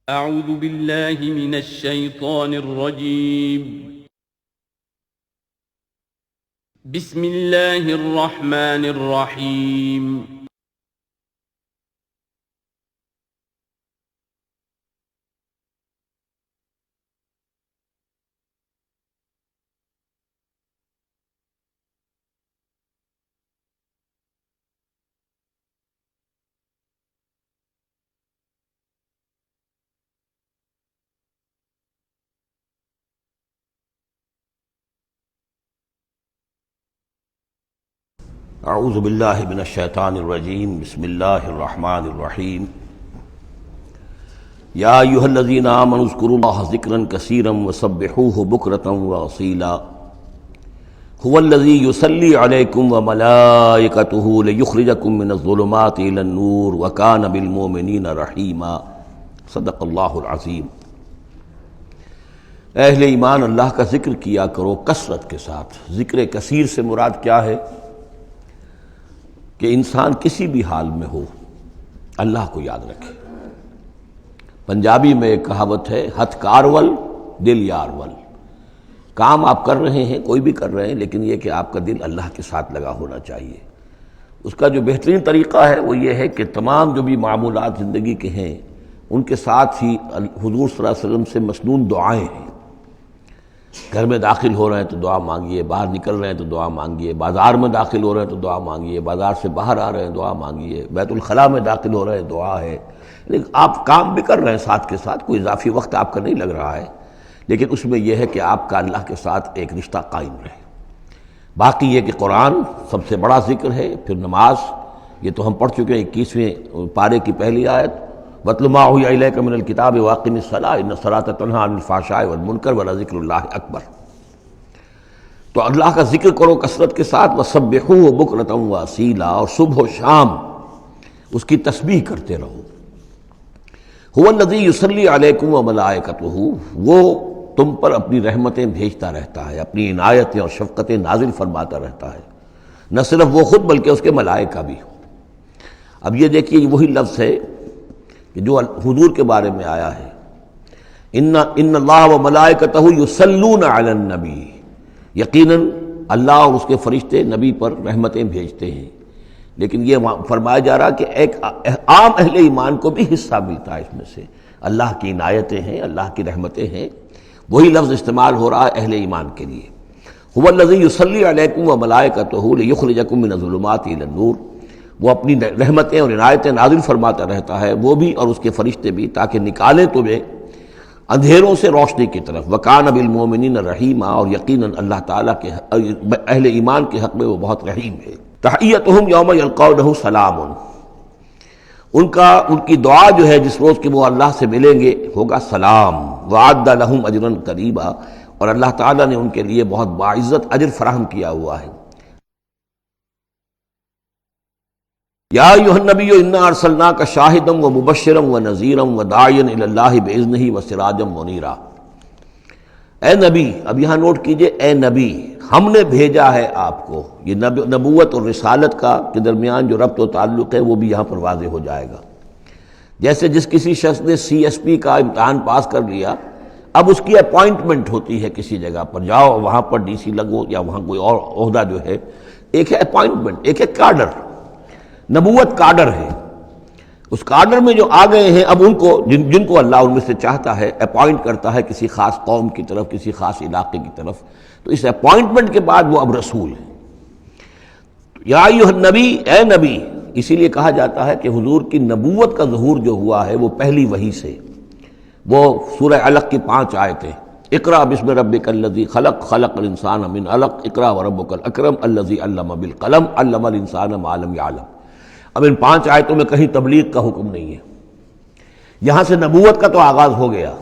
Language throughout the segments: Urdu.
اعوذ باللہ من الشیطان الرجیم بسم اللہ الرحمن الرحیم اعوذ باللہ من الشیطان الرجیم بسم اللہ الرحمن الرحیم یا ایھا الذین آمنوا اذکروا اللہ ذکرا کثیرا وسبحوہ بکرۃ واصیلا هو الذی یصلی علیکم وملائکتہ لیخرجکم من الظلمات الی النور وکان بالمؤمنین رحیما صدق اللہ العظیم۔ اہل ایمان اللہ کا ذکر کیا کرو کثرت کے ساتھ۔ ذکر کثیر سے مراد کیا ہے؟ کہ انسان کسی بھی حال میں ہو اللہ کو یاد رکھے۔ پنجابی میں ایک کہاوت ہے، ہتھ کارول دل یارول۔ کام آپ کر رہے ہیں، کوئی بھی کر رہے ہیں، لیکن یہ کہ آپ کا دل اللہ کے ساتھ لگا ہونا چاہیے۔ اس کا جو بہترین طریقہ ہے وہ یہ ہے کہ تمام جو بھی معمولات زندگی کے ہیں ان کے ساتھ ہی حضور صلی اللہ علیہ وسلم سے مسنون دعائیں ہیں۔ گھر میں داخل ہو رہے ہیں تو دعا مانگیے، باہر نکل رہے ہیں تو دعا مانگیے، بازار میں داخل ہو رہے ہیں تو دعا مانگیے، بازار سے باہر آ رہے ہیں دعا مانگیے، بیت الخلاء میں داخل ہو رہے ہیں دعا ہے۔ لیکن آپ کام بھی کر رہے ہیں ساتھ کے ساتھ، کوئی اضافی وقت آپ کا نہیں لگ رہا ہے، لیکن اس میں یہ ہے کہ آپ کا اللہ کے ساتھ ایک رشتہ قائم رہے۔ باقی یہ کہ قرآن سب سے بڑا ذکر ہے، پھر نماز، یہ تو ہم پڑھ چکے ہیں 21ویں پارے کی پہلی آیت، وَاتْلُ مَا أُوحِيَ إِلَيْكَ مِنَ الْكِتَابِ وَأَقِمِ الصَّلَاةَ إِنَّ الصَّلَاةَ تَنْهَىٰ عَنِ الْفَحْشَاءِ وَالْمُنكَرِ وَلَذِكْرُ اللَّهِ أَكْبَرُ۔ تو اللہ کا ذکر کرو کثرت کے ساتھ، وَسَبِّحُوهُ بُكْرَةً وَأَصِيلًا، اور صبح و شام اس کی تسبیح کرتے رہو۔ هُوَ الَّذِي يُصَلِّي عَلَيْكُمْ وَمَلَائِكَتُهُ، وہ تم پر اپنی رحمتیں بھیجتا رہتا ہے، اپنی عنایتیں اور شفقتیں نازل فرماتا رہتا ہے، نہ صرف وہ خود بلکہ اس کے ملائکہ بھی۔ اب یہ دیکھیے وہی لفظ ہے کہ جو حضور کے بارے میں آیا ہے، ان اللہ وملائکتہ یصلون علی النبی، یقیناً اللہ اور اس کے فرشتے نبی پر رحمتیں بھیجتے ہیں۔ لیکن یہ فرمایا جا رہا کہ ایک عام اہل ایمان کو بھی حصہ ملتا ہے اس میں سے، اللہ کی عنایتیں ہیں، اللہ کی رحمتیں ہیں۔ وہی لفظ استعمال ہو رہا ہے اہل ایمان کے لیے۔ هو الذی یصلی علیکم وملائکتہ لیخرجکم من الظلمات الی النور، وہ اپنی رحمتیں اور عنایتیں نازل فرماتا رہتا ہے، وہ بھی اور اس کے فرشتے بھی، تاکہ نکالیں تمہیں اندھیروں سے روشنی کی طرف۔ وَكَانَ بِالْمُؤْمِنِينَ رَحِيمًا، اور یقیناً اللہ تعالیٰ کے اہل ایمان کے حق میں وہ بہت رحیم ہے۔ تحیتہم یوم یلقونہ سلام، ان کی دعا جو ہے جس روز کہ وہ اللہ سے ملیں گے ہوگا سلام۔ وَأَعَدَّ لَهُمْ أَجْرًا قَرِيبًا، اور اللہ تعالیٰ نے ان کے لیے بہت باعزت اجر فراہم کیا ہوا ہے۔ یا ایھا النبی انا ارسلناک شاہدا ومبشرا ونذیرا وداعیا الی اللہ باذنہ وسراجا منیرا۔ اے نبی، اب یہاں نوٹ کیجئے، اے نبی، ہم نے بھیجا ہے آپ کو۔ یہ نبوت اور رسالت کا کے درمیان جو ربط و تعلق ہے وہ بھی یہاں پر واضح ہو جائے گا۔ جیسے جس کسی شخص نے CSP کا امتحان پاس کر لیا، اب اس کی اپوائنٹمنٹ ہوتی ہے کسی جگہ پر، جاؤ وہاں پر DC لگو، یا وہاں کوئی اور عہدہ جو ہے، ایک ہے اپوائنٹمنٹ، ایک ہے کارڈر۔ نبوت کارڈر ہے، اس کارڈر میں جو آ گئے ہیں اب ان کو جن کو اللہ ان میں سے چاہتا ہے اپوائنٹ کرتا ہے کسی خاص قوم کی طرف، کسی خاص علاقے کی طرف، تو اس اپوائنٹمنٹ کے بعد وہ اب رسول ہیں۔ یا ایھا النبی، اے نبی، اسی لیے کہا جاتا ہے کہ حضور کی نبوت کا ظہور جو ہوا ہے وہ پہلی وحی سے۔ وہ سورہ علق کی 5 آیتیں، اقرأ بسم ربک الذی خلق، خلق الانسان من علق، اقرأ وربک الاکرم الذی علم بالقلم، علم الانسان ما لم یعلم۔ اب ان 5 آیتوں میں کہیں تبلیغ کا حکم نہیں ہے، یہاں سے نبوت کا تو آغاز ہو گیا،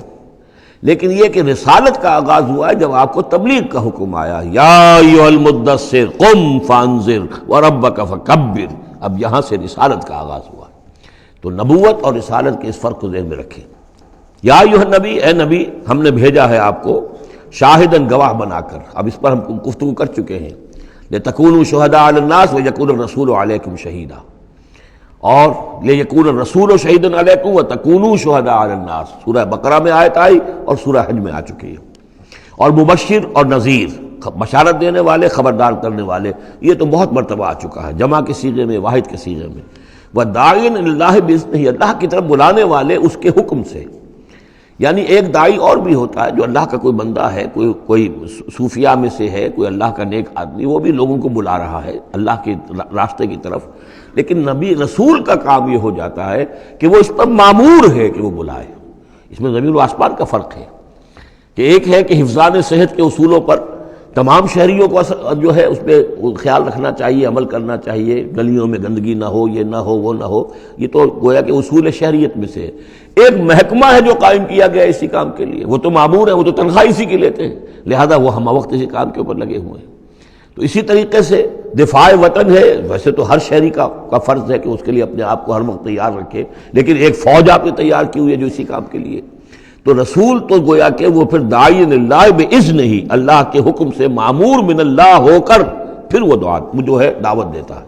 لیکن یہ کہ رسالت کا آغاز ہوا ہے جب آپ کو تبلیغ کا حکم آیا، یا ایھا المدثر قم فانذر وربک فکبر۔ اب یہاں سے رسالت کا آغاز ہوا، تو نبوت اور رسالت کے اس فرق کو ذہن میں رکھیں۔ یا ایھا النبی، اے نبی، ہم نے بھیجا ہے آپ کو شاہداً گواہ بنا کر۔ اب اس پر ہم گفتگو کر چکے ہیں، لتکونوا شہداء علی الناس ویکون الرسول علیکم شہیدا۔ اور لیکون الرسول شہیدا علیکم وتکونوا شہداء علی الناس، سورہ بقرہ میں آیت آئی اور سورہ حج میں آ چکی ہے۔ اور مبشر اور نذیر، بشارت دینے والے، خبردار کرنے والے، یہ تو بہت مرتبہ آ چکا ہے، جمع کے صیغے میں، واحد کے صیغے میں۔ وَدَاعِيًا إِلَى اللَّهِ بِإِذْنِهِ، اللہ کی طرف بلانے والے اس کے حکم سے۔ یعنی ایک داعی اور بھی ہوتا ہے جو اللہ کا کوئی بندہ ہے، کوئی صوفیاء میں سے ہے، کوئی اللہ کا نیک آدمی، وہ بھی لوگوں کو بلا رہا ہے اللہ کے راستے کی طرف، لیکن نبی رسول کا کام یہ ہو جاتا ہے کہ وہ اس پر مامور ہے کہ وہ بلائے۔ اس میں زمین و آسمان کا فرق ہے کہ ایک ہے کہ حفظان صحت کے اصولوں پر تمام شہریوں کو جو ہے اس پہ خیال رکھنا چاہیے، عمل کرنا چاہیے، گلیوں میں گندگی نہ ہو، یہ نہ ہو، وہ نہ ہو، یہ تو گویا کہ اصول شہریت میں سے ہے۔ ایک محکمہ ہے جو قائم کیا گیا اسی کام کے لیے، وہ تو مامور ہیں، وہ تو تنخواہ اسی کی لیتے ہیں، لہذا وہ ہم وقت اسی کام کے اوپر لگے ہوئے ہیں۔ تو اسی طریقے سے دفاع وطن ہے، ویسے تو ہر شہری کا فرض ہے کہ اس کے لیے اپنے آپ کو ہر وقت تیار رکھے، لیکن ایک فوج آپ نے تیار کی ہوئی ہے جو اسی کام کے لیے۔ تو رسول تو گویا کہ وہ پھر داعی اللہ بِإِذْنِهِ، ہی اللہ کے حکم سے معمور من اللہ ہو کر پھر وہ جو ہے دعوت دیتا ہے۔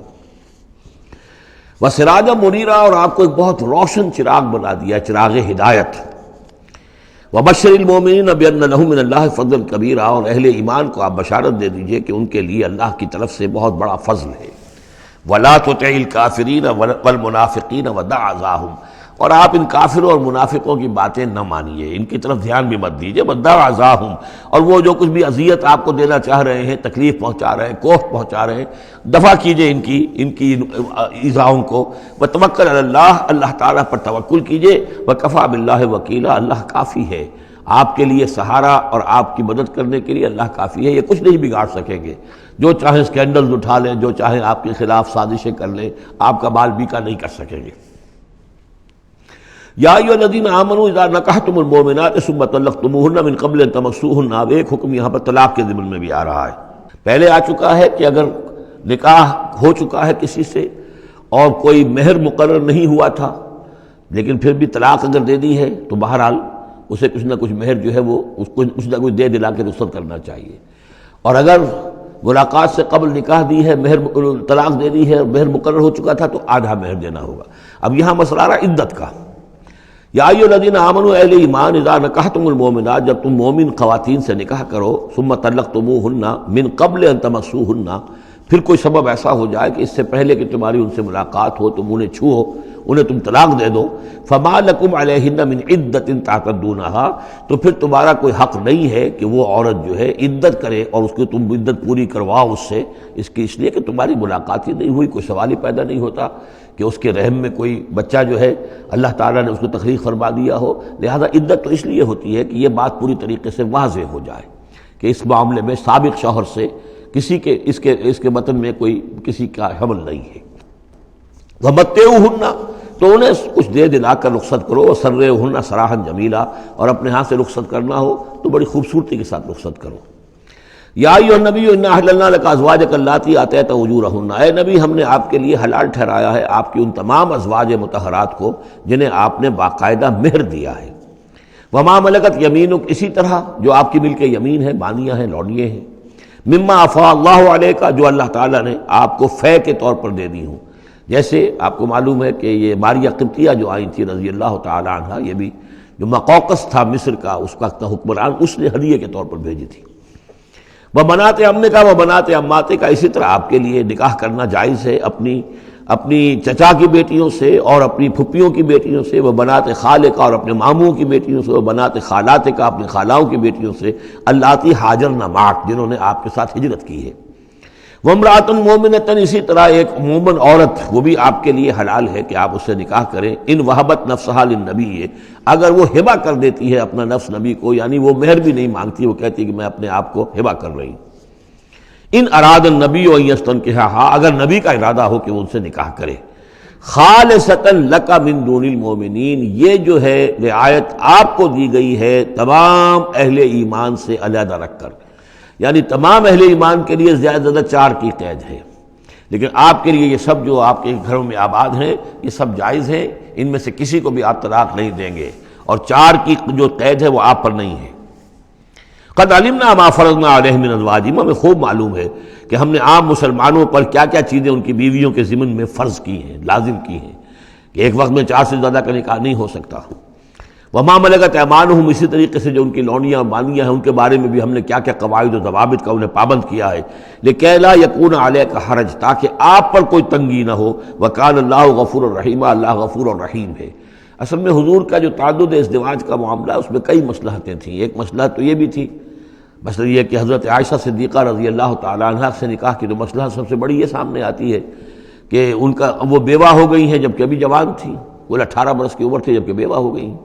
وَسِرَاجًا مُنِيرًا، اور آپ کو ایک بہت روشن چراغ بنا دیا، چراغ ہدایت۔ وَبَشِّرِ الْمُؤْمِنِينَ بِأَنَّ لَهُم مِّنَ اللَّهِ فَضْلًا كَبِيرًا، اور اہل ایمان کو آپ بشارت دے دیجئے کہ ان کے لیے اللہ کی طرف سے بہت بڑا فضل ہے۔ وَلَا تُطِعِ الْكَافِرِينَ وَالْمُنَافِقِينَ وَدَعْ أَذَاهُمْ، اور آپ ان کافروں اور منافقوں کی باتیں نہ مانیے، ان کی طرف دھیان بھی مت دیجیے۔ وَدَعْ أَذَاهُمْ، اور وہ جو کچھ بھی اذیت آپ کو دینا چاہ رہے ہیں، تکلیف پہنچا رہے ہیں، کوفت پہنچا رہے ہیں، دفع کیجیے ان کی ایذاؤں کو۔ وَتَوَکَّلْ عَلَى اللَّهِ، اللہ تعالیٰ پر توکل کیجیے۔ وَكَفَىٰ بِاللَّهِ وَكِيلًا، اللہ کافی ہے آپ کے لیے سہارا اور آپ کی مدد کرنے کے لیے اللہ کافی ہے، یہ کچھ نہیں بگاڑ سکیں گے۔ جو چاہیں اسکینڈلز اٹھا لیں، جو چاہیں آپ کے خلاف سازشیں کر لیں، آپ کا بال بیکا نہیں کر سکیں گے۔ یا ایھا الذین آمنوا اذا نکحتم المؤمنات ثم طلقتموہن من قبل ان تمسوہن، اب ایک حکم یہاں پر طلاق کے ضمن میں بھی آ رہا ہے۔ پہلے آ چکا ہے کہ اگر نکاح ہو چکا ہے کسی سے اور کوئی مہر مقرر نہیں ہوا تھا، لیکن پھر بھی طلاق اگر دے دی ہے تو بہرحال اسے کچھ نہ کچھ مہر جو ہے وہ اس کو کچھ نہ کچھ دے دلا کے رخصت کرنا چاہیے۔ اور اگر ملاقات سے قبل نکاح دی ہے، طلاق دے دی ہے اور مہر مقرر ہو چکا تھا تو آدھا مہر دینا ہوگا۔ اب یہاں مسئلہ آ رہا ہے عدت کا۔ یا ایھا الذین آمنوا، اہل ایمان، اذا نکحتم المؤمنات، جب تم مومن خواتین سے نکاح کرو، ثم طلقتموہن من قبل ان تمسوہن، پھر کوئی سبب ایسا ہو جائے کہ اس سے پہلے کہ تمہاری ان سے ملاقات ہو، تم انہیں چھو، انہیں تم طلاق دے دو، فما لکم علیہن من عدۃ تعتدونہا، تو پھر تمہارا کوئی حق نہیں ہے کہ وہ عورت جو ہے عدت کرے اور اس کو تم عدت پوری کرواؤ اس لیے کہ تمہاری ملاقات ہی نہیں ہوئی، کوئی سوال ہی پیدا نہیں ہوتا کہ اس کے رحم میں کوئی بچہ جو ہے اللہ تعالیٰ نے اس کو تخلیق فرما دیا ہو۔ لہذا عدت تو اس لیے ہوتی ہے کہ یہ بات پوری طریقے سے واضح ہو جائے کہ اس معاملے میں سابق شوہر سے کسی کے اس کے وطن میں کوئی کسی کا حمل نہیں ہے۔ وَمَتِّعُوهُنَّ، تو انہیں کچھ دے دلا کر رخصت کرو، وَسَرِّحُوهُنَّ سَرَاحًا جَمِيلًا، اور اپنے ہاں سے رخصت کرنا ہو تو بڑی خوبصورتی کے ساتھ رخصت کرو۔ یا ایھا النبی انا احللنا لک ازواجک اللاتی آتیت اجورہن، اے نبی ہم نے آپ کے لیے حلال ٹھہرایا ہے آپ کی ان تمام ازواج مطہرات کو جنہیں آپ نے باقاعدہ مہر دیا ہے۔ وما ملکت یمینک، اسی طرح جو آپ کی ملک یمین ہے، بانیاں ہیں، لونڈیے ہیں۔ مما افاء اللہ علیک، جو اللہ تعالیٰ نے آپ کو فے کے طور پر دے دی ہوں، جیسے آپ کو معلوم ہے کہ یہ ماریہ قبطیہ جو آئی تھی رضی اللہ تعالیٰ عنہ، یہ بھی جو مقوقس تھا مصر کا اس وقت کا حکمران، اس نے ہدیے کے طور پر بھیجی تھی۔ وبنات عمک وبنات عماتک، اسی طرح آپ کے لیے نکاح کرنا جائز ہے اپنی چچا کی بیٹیوں سے اور اپنی پھپھیوں کی بیٹیوں سے، وبنات خالک، اور اپنے ماموں کی بیٹیوں سے، وبنات خالاتک، اپنی خالاؤں کی بیٹیوں سے، اللاتی ہاجرن معک، جنہوں نے آپ کے ساتھ ہجرت کی ہے۔ وامرأۃ مومنۃ، اسی طرح ایک مومن عورت وہ بھی آپ کے لیے حلال ہے کہ آپ اس سے نکاح کریں۔ ان وہبت نفسہا للنبی، اگر وہ ہبہ کر دیتی ہے اپنا نفس نبی کو، یعنی وہ مہر بھی نہیں مانگتی، وہ کہتی ہے کہ میں اپنے آپ کو ہبہ کر رہی ہوں۔ ان اراد النبی ان یستنکحھا، اگر نبی کا ارادہ ہو کہ وہ ان سے نکاح کرے۔ خالصۃ لک من دون المؤمنین، یہ جو ہے رعایت آپ کو دی گئی ہے تمام اہل ایمان سے علیحدہ رکھ کر، یعنی تمام اہل ایمان کے لیے زیادہ زیادہ 4 کی قید ہے، لیکن آپ کے لیے یہ سب جو آپ کے گھروں میں آباد ہیں یہ سب جائز ہیں، ان میں سے کسی کو بھی آپ طلاق نہیں دیں گے، اور 4 کی جو قید ہے وہ آپ پر نہیں ہے۔ قد علمنا ما فرضنا علیہم من ازواجہم، ہمیں خوب معلوم ہے کہ ہم نے عام مسلمانوں پر کیا کیا چیزیں ان کی بیویوں کے ضمن میں فرض کی ہیں، لازم کی ہیں۔ کہ ایک وقت میں 4 سے زیادہ کا نکاح نہیں ہو سکتا۔ وما ملکت ایمانہم، اسی طریقے سے جو ان کی لونیاں مانیاں ہیں ان کے بارے میں بھی ہم نے کیا کیا قواعد و ضوابط کا انہیں پابند کیا ہے، لکہ لا یکون علیک حرج، تاکہ آپ پر کوئی تنگی نہ ہو، وکان اللہ غفور الرحیم، اللہ غفور الرحیم ہے۔ اصل میں حضور کا جو تعدد ازدواج کا معاملہ اس میں کئی مصلحتیں تھیں۔ ایک مصلحت تو یہ بھی تھی، مثلا یہ کہ حضرت عائشہ صدیقہ رضی اللہ تعالیٰ عنہ سے نکاح کی جو مصلحت سب سے بڑی یہ سامنے آتی ہے کہ ان کا وہ بیوہ ہو گئی ہیں جبکہ ابھی جوان تھی، وہ 18 برس کی عمر تھی جبکہ بیوہ ہو گئی ہیں،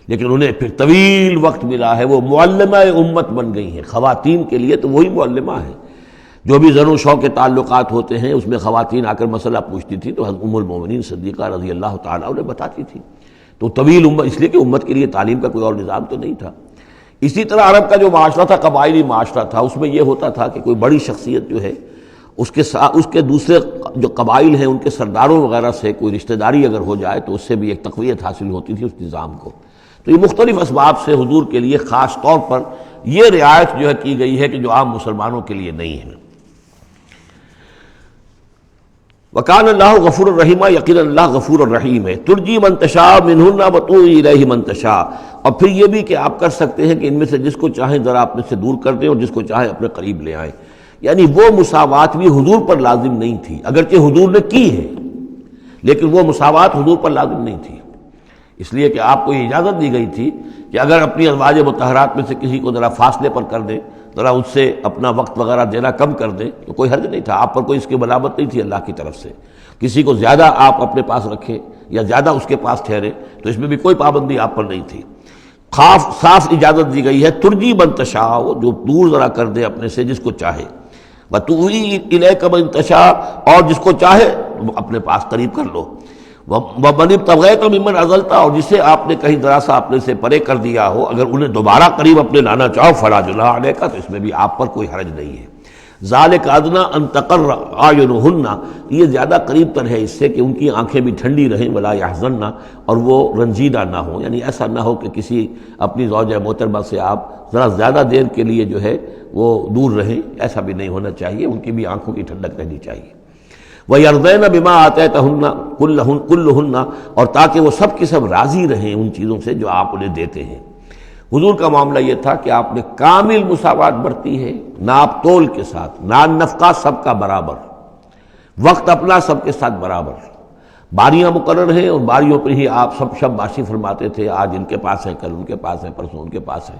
لیکن انہیں پھر طویل وقت ملا ہے، وہ معلمہ امت بن گئی ہیں۔ خواتین کے لیے تو وہی معلمہ ہے، جو بھی زن و شو کے تعلقات ہوتے ہیں اس میں خواتین آ کر مسئلہ پوچھتی تھی تو ام المومنین صدیقہ رضی اللہ تعالیٰ انہیں بتاتی تھی۔ تو طویل امت، اس لیے کہ امت کے لیے تعلیم کا کوئی اور نظام تو نہیں تھا۔ اسی طرح عرب کا جو معاشرہ تھا قبائلی معاشرہ تھا، اس میں یہ ہوتا تھا کہ کوئی بڑی شخصیت جو ہے اس کے دوسرے جو قبائل ہیں ان کے سرداروں وغیرہ سے کوئی رشتہ داری اگر ہو جائے تو اس سے بھی ایک تقویت حاصل ہوتی تھی اس نظام کو۔ تو یہ مختلف اسباب سے حضور کے لیے خاص طور پر یہ رعایت جو ہے کی گئی ہے کہ جو عام مسلمانوں کے لیے نہیں ہے۔ وکان اللہ غفور الرحیم، یقینا اللہ غفور الرحیم ہے۔ ترجی من تشاء منہن وتؤوی الیہ من تشاء، اور پھر یہ بھی کہ آپ کر سکتے ہیں کہ ان میں سے جس کو چاہیں ذرا اپنے سے دور کر دیں اور جس کو چاہیں اپنے قریب لے آئیں۔ یعنی وہ مساوات بھی حضور پر لازم نہیں تھی، اگرچہ حضور نے کی ہے لیکن وہ مساوات حضور پر لازم نہیں تھی، اس لیے کہ آپ کو یہ اجازت دی گئی تھی کہ اگر اپنی ازواج مطہرات میں سے کسی کو ذرا فاصلے پر کر دیں، ذرا اس سے اپنا وقت وغیرہ دینا کم کر دیں تو کوئی حرج نہیں تھا، آپ پر کوئی اس کی ملامت نہیں تھی اللہ کی طرف سے۔ کسی کو زیادہ آپ اپنے پاس رکھیں یا زیادہ اس کے پاس ٹھہرے تو اس میں بھی کوئی پابندی آپ پر نہیں تھی۔ صاف اجازت دی گئی ہے، ترجی من تشاء، جو دور ذرا کر دے اپنے سے جس کو چاہے، وتؤوی الیک من تشاء، اور جس کو چاہے اپنے پاس قریب کر لو، ومن ابتغیت ممن عزلت، اور جسے آپ نے کہیں ذرا سا اپنے سے پرے کر دیا ہو اگر انہیں دوبارہ قریب اپنے لانا چاہو فلا جناح علیک، تو اس میں بھی آپ پر کوئی حرج نہیں ہے۔ ذالک ادنی ان تقر اعینہن، یہ زیادہ قریب تر ہے اس سے کہ ان کی آنکھیں بھی ٹھنڈی رہیں، ولا یحزن، اور وہ رنجیدہ نہ ہوں، یعنی ایسا نہ ہو کہ کسی اپنی زوجہ محترمہ سے آپ ذرا زیادہ دیر کے لیے جو ہے وہ دور رہیں، ایسا بھی نہیں ہونا چاہیے، ان کی بھی آنکھوں کی ٹھنڈک رہنی چاہیے۔ وَيَرْضَيْنَ بِمَا آتَيْتَهُنَّ كُلَّهُنَّ، اور تاکہ وہ سب کی سب راضی رہیں ان چیزوں سے جو آپ انہیں دیتے ہیں۔ حضور کا معاملہ یہ تھا کہ آپ نے کامل مساوات برتی ہے، ناپ تول کے ساتھ، نان نفقہ سب کا برابر، وقت اپنا سب کے ساتھ برابر، باریاں مقرر ہیں اور باریوں پر ہی آپ سب شب باشی فرماتے تھے، آج ان کے پاس ہے، کل ان کے پاس ہے، پرسوں ان کے پاس ہے۔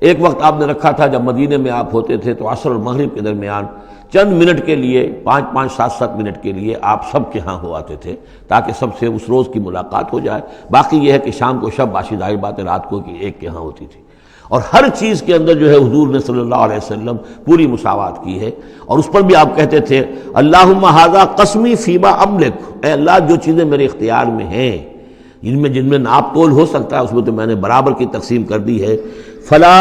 ایک وقت آپ نے رکھا تھا جب مدینے میں آپ ہوتے تھے تو عصر اور مغرب کے درمیان چند منٹ کے لیے، 5-5 7-7 منٹ کے لیے آپ سب کے ہاں ہو آتے تھے تاکہ سب سے اس روز کی ملاقات ہو جائے۔ باقی یہ ہے کہ شام کو شب باشی، ظاہر بات ہے رات کو کہ ایک کے ہاں ہوتی تھی، اور ہر چیز کے اندر جو ہے حضور نے صلی اللہ علیہ وسلم پوری مساوات کی ہے۔ اور اس پر بھی آپ کہتے تھے اللہم ھذا قسمی فیما املک، اے اللہ جو چیزیں میرے اختیار میں ہیں، جن میں ناپ تول ہو سکتا ہے اس میں تو میں نے برابر کی تقسیم کر دی ہے، فلا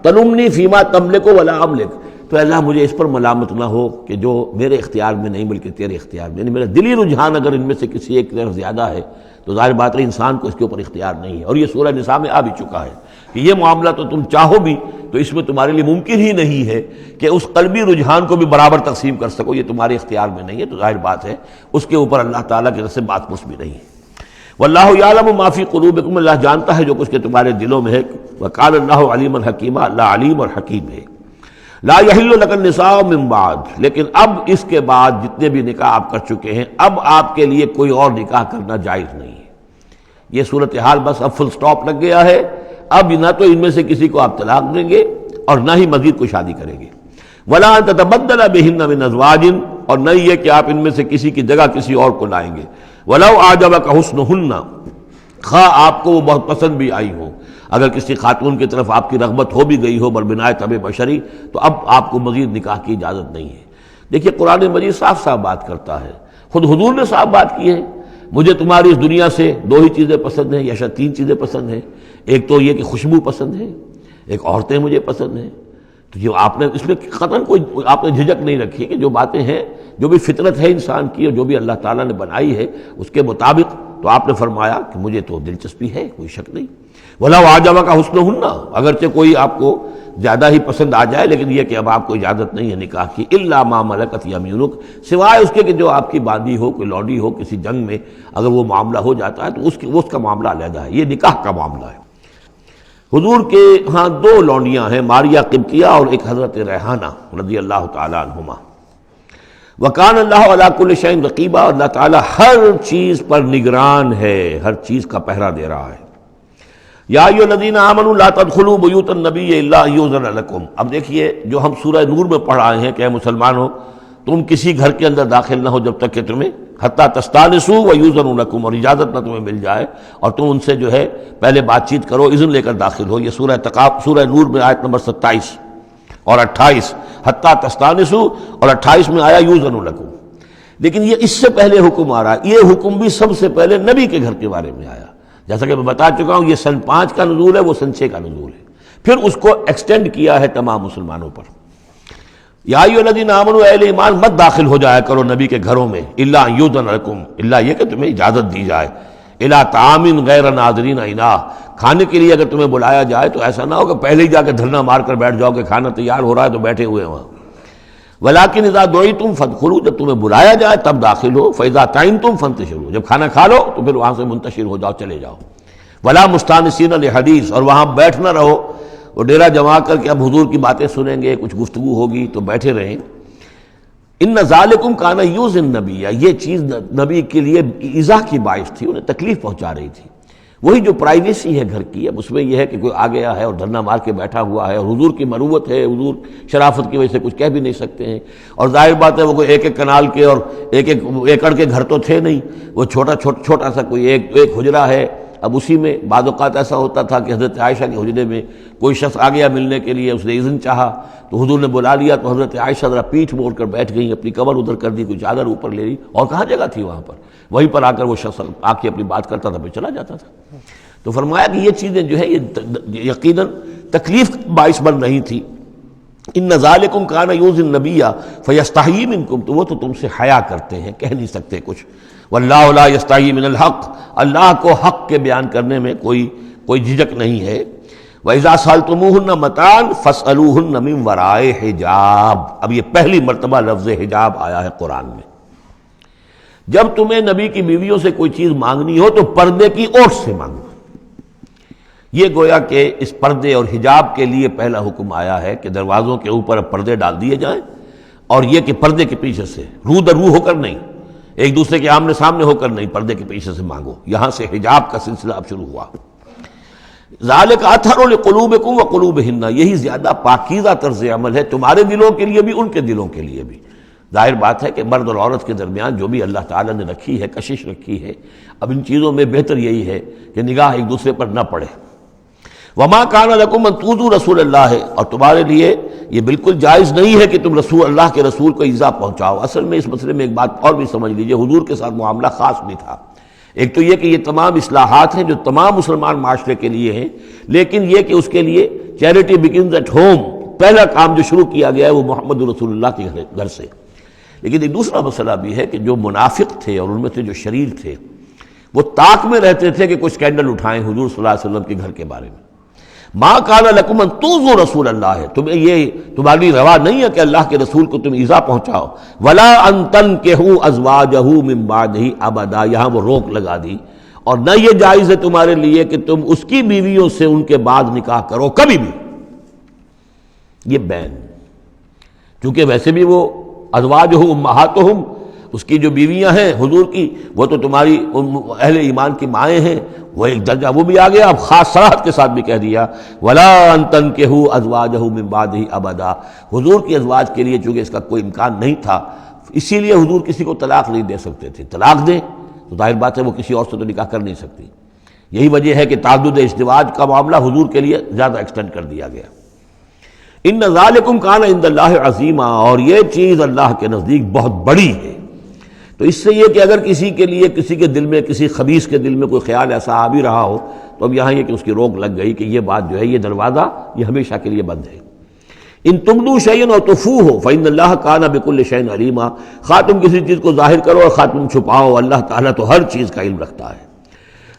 تلمنی فیما تملک ولا املک، تو اللہ مجھے اس پر ملامت نہ ہو کہ جو میرے اختیار میں نہیں بلکہ تیرے اختیار میں، یعنی میرا دلی رجحان اگر ان میں سے کسی ایک طرف زیادہ ہے تو ظاہر بات ہے انسان کو اس کے اوپر اختیار نہیں ہے، اور یہ سورہ نساء میں آ بھی چکا ہے کہ یہ معاملہ تو تم چاہو بھی تو اس میں تمہارے لیے ممکن ہی نہیں ہے کہ اس قلبی رجحان کو بھی برابر تقسیم کر سکو، یہ تمہارے اختیار میں نہیں ہے، تو ظاہر بات ہے اس کے اوپر اللہ تعالیٰ کی طرف سے بات کچھ بھی نہیں ہے۔ واللہ یعلم ما فی قلوبکم، اللہ جانتا ہے جو کچھ کہ تمہارے دلوں میں ہے، وکان اللہ علیما حکیما، اللہ علیم اور حکیم ہے۔ لا یحل لک النساء من بعد، لیکن اب اس کے بعد جتنے بھی نکاح آپ کر چکے ہیں اب آپ کے لیے کوئی اور نکاح کرنا جائز نہیں ہے۔ یہ صورتحال بس اب فل سٹاپ لگ گیا ہے، اب نہ تو ان میں سے کسی کو آپ طلاق دیں گے اور نہ ہی مزید کوئی شادی کریں گے۔ ولا ان تتبدل بہن من ازواج، اور نہ یہ کہ آپ ان میں سے کسی کی جگہ کسی اور کو لائیں گے۔ ولو اعجبک حسنہن، خواہ آپ کو وہ بہت پسند بھی آئی ہو، اگر کسی خاتون کی طرف آپ کی رغبت ہو بھی گئی ہو بربنائے طبع بشری، تو اب آپ کو مزید نکاح کی اجازت نہیں ہے۔ دیکھیے قرآن مجید صاف صاف بات کرتا ہے، خود حضور نے صاف بات کی ہے، مجھے تمہاری اس دنیا سے 2 ہی چیزیں پسند ہیں یا شاید 3 چیزیں پسند ہیں، ایک تو یہ کہ خوشبو پسند ہے، ایک عورتیں مجھے پسند ہیں۔ تو جو آپ نے اس میں قطعاً کوئی آپ نے جھجک نہیں رکھی کہ جو باتیں ہیں، جو بھی فطرت ہے انسان کی اور جو بھی اللہ تعالیٰ نے بنائی ہے اس کے مطابق، تو آپ نے فرمایا کہ مجھے تو دلچسپی ہے، کوئی شک نہیں۔ وَلَوْ أَعْجَبَكَ حُسْنُهُنَّ، اگرچہ کوئی آپ کو زیادہ ہی پسند آ جائے، لیکن یہ کہ اب آپ کو اجازت نہیں ہے نکاح کی، الا ما ملکت یمینک، سوائے اس کے کہ جو آپ کی باندھی ہو، کوئی لوڈی ہو، کسی جنگ میں اگر وہ معاملہ ہو جاتا ہے تو اس کا معاملہ علیحدہ ہے، یہ نکاح کا معاملہ ہے۔ حضور کے ہاں دو لونڈیاں ہیں، ماریہ قبطیہ اور ایک حضرت ریحانہ رضی اللہ تعالی عنہما۔ وکان اللہ علی کل شیء رقیبا، اللہ تعالیٰ ہر چیز پر نگران ہے، ہر چیز کا پہرہ دے رہا ہے۔ یا ایھا الذین آمنوا لا تدخلوا بیوت النبی الا ان یؤذن لکم، اب دیکھیے جو ہم سورہ نور میں پڑھ آئے ہیں کہ اے مسلمانوں تم کسی گھر کے اندر داخل نہ ہو جب تک کہ تمہیں حتی تستانسوا ویؤذن لکم، اور اجازت نہ تمہیں مل جائے اور تم ان سے جو ہے پہلے بات چیت کرو، اذن لے کر داخل ہو۔ یہ سورہ نور میں آیت نمبر 27 اور 28، حتی تستانسوا، اور 28 میں آیا یؤذن لکم۔ لیکن یہ اس سے پہلے حکم آ رہا ہے، یہ حکم بھی سب سے پہلے نبی کے گھر کے بارے میں آیا، جیسا کہ میں بتا چکا ہوں یہ سن 5 کا نزول ہے، وہ سن 6 کا نزول ہے، پھر اس کو ایکسٹینڈ کیا ہے تمام مسلمانوں پر۔ یا ایھا الذین آمنوا، اہل ایمان مت داخل ہو جایا کرو نبی کے گھروں میں، الا ان یؤذن لکم، الا یہ کہ تمہیں اجازت دی جائے، الی طعام غیر ناظرین اناہ، کھانے کے لیے اگر تمہیں بلایا جائے تو ایسا نہ ہو کہ پہلے ہی جا کے دھرنا مار کر بیٹھ جاؤ کہ کھانا تیار ہو رہا ہے تو بیٹھے ہوئے ہیں وہاں۔ ولیکن اذا دعیتم فادخلوا، جب تمہیں بلایا جائے تب داخل ہو، فاذا طعمتم فانتشروا، جب کھانا کھا لو تو پھر وہاں سے منتشر ہو جاؤ، چلے جاؤ۔ ولا مستانسین لحدیث، اور وہاں بیٹھ نہ رہو، وہ ڈیرا جما کر کے اب حضور کی باتیں سنیں گے، کچھ گفتگو ہوگی تو بیٹھے رہیں۔ ان ذالکم کان یؤذی النبی، یہ چیز نبی کے لیے ایذا کی باعث تھی، انہیں تکلیف پہنچا رہی تھی۔ وہی جو پرائیویسی ہے گھر کی، اب اس میں یہ ہے کہ کوئی آ گیا ہے اور دھرنا مار کے بیٹھا ہوا ہے، اور حضور کی مروت ہے، حضور شرافت کی وجہ سے کچھ کہہ بھی نہیں سکتے ہیں، اور ظاہر بات ہے وہ کوئی ایک کنال کے اور ایک ایکڑ کے گھر تو تھے نہیں، وہ چھوٹا سا کوئی ایک حجرہ ہے۔ اب اسی میں بعض اوقات ایسا ہوتا تھا کہ حضرت عائشہ کے حجرے میں کوئی شخص آ گیا ملنے کے لیے، اس نے اذن چاہا تو حضور نے بلا لیا، تو حضرت عائشہ ذرا پیٹھ موڑ کر بیٹھ گئیں، اپنی کمر ادھر کر دی، کوئی چادر اوپر لے لی، اور کہاں جگہ تھی وہاں پر، وہیں پر آ کر وہ شخص آ کے اپنی بات کرتا تھا پھر چلا جاتا تھا۔ تو فرمایا کہ یہ چیزیں جو ہے یہ یقیناً تکلیف باعث بن رہی تھی۔ ان ذالکم کان یؤذی النبی فیستحیی منکم، تو وہ تو تم سے حیا کرتے ہیں، کہہ نہیں سکتے کچھ۔ واللہ لا یستحیی من الحق، اللہ کو حق کے بیان کرنے میں کوئی جھجک نہیں ہے۔ وَإِذَا سَأَلْتُمُوهُنَّ مَتَاعًا فَاسْأَلُوهُنَّ مِنْ وَرَاءِ حِجَاب، اب یہ پہلی مرتبہ لفظ حجاب آیا ہے قرآن میں۔ جب تمہیں نبی کی بیویوں سے کوئی چیز مانگنی ہو تو پردے کی اوٹ سے مانگو۔ یہ گویا کہ اس پردے اور حجاب کے لیے پہلا حکم آیا ہے کہ دروازوں کے اوپر پردے ڈال دیے جائیں، اور یہ کہ پردے کے پیچھے سے رو در رو ہو کر نہیں، ایک دوسرے کے آمنے سامنے ہو کر نہیں، پردے کے پیچھے سے مانگو۔ یہاں سے حجاب کا سلسلہ اب شروع ہوا۔ ذالک اطہر لقلوبکم وقلوبہن، یہی زیادہ پاکیزہ طرز عمل ہے تمہارے دلوں کے لیے بھی، ان کے دلوں کے لیے بھی۔ ظاہر بات ہے کہ مرد اور عورت کے درمیان جو بھی اللہ تعالیٰ نے رکھی ہے، کشش رکھی ہے، اب ان چیزوں میں بہتر یہی ہے کہ نگاہ ایک دوسرے پر نہ پڑے۔ وما کان لکم ان تؤذوا رسول اللہ، اور تمہارے لیے یہ بالکل جائز نہیں ہے کہ تم اللہ کے رسول کو ایذا پہنچاؤ۔ اصل میں اس مسئلے میں ایک بات اور بھی سمجھ لیجئے، حضور کے ساتھ معاملہ خاص بھی تھا۔ ایک تو یہ کہ یہ تمام اصلاحات ہیں جو تمام مسلمان معاشرے کے لیے ہیں، لیکن یہ کہ اس کے لیے چیریٹی بگنز ایٹ ہوم، پہلا کام جو شروع کیا گیا ہے وہ محمد رسول اللہ کے گھر سے۔ لیکن ایک دوسرا مسئلہ بھی ہے کہ جو منافق تھے اور ان میں سے جو شریر تھے، وہ طاق میں رہتے تھے کہ کوئی اسکینڈل اٹھائیں حضور صلی اللہ علیہ وسلم کے گھر کے بارے میں۔ ما کان لکم ان تؤذوا رسول اللہ، تمہیں یہ تمہاری روا نہیں ہے کہ اللہ کے رسول کو تم ایذا پہنچاؤ۔ ولا ان تنکحوا ازواجہ من بعدہ ابدا، یہاں وہ روک لگا دی، اور نہ یہ جائز ہے تمہارے لیے کہ تم اس کی بیویوں سے ان کے بعد نکاح کرو کبھی بھی۔ یہ بین، چونکہ ویسے بھی وہ ازواجہ امہاتہم، اس کی جو بیویاں ہیں حضور کی، وہ تو تمہاری اہل ایمان کی مائیں ہیں، وہ ایک درجہ وہ بھی آ گیا۔ اب خاص صراحت کے ساتھ بھی کہہ دیا ولا ان تنکحوا ازواجہ من بعدہ ابدا، حضور کی ازواج کے لیے چونکہ اس کا کوئی امکان نہیں تھا، اسی لیے حضور کسی کو طلاق نہیں دے سکتے تھے۔ طلاق دیں تو ظاہر بات ہے وہ کسی اور سے تو نکاح کر نہیں سکتی۔ یہی وجہ ہے کہ تعدد ازدواج کا معاملہ حضور کے لیے زیادہ ایکسٹینڈ کر دیا گیا۔ ان ذالکم کان عند اللہ عظیما، اور یہ چیز اللہ کے نزدیک بہت بڑی ہے۔ تو اس سے یہ کہ اگر کسی کے لیے کسی کے دل میں، کسی خبیث کے دل میں کوئی خیال ایسا آ بھی رہا ہو تو اب یہاں یہ کہ اس کی روک لگ گئی کہ یہ بات جو ہے، یہ دروازہ یہ ہمیشہ کے لیے بند ہے۔ ان تبدوا شیئا او تخفوہ فإن اللہ کان بکل شیء علیما، خواہ تم کسی چیز کو ظاہر کرو اور خواہ تم چھپاؤ، اللہ تعالیٰ تو ہر چیز کا علم رکھتا ہے۔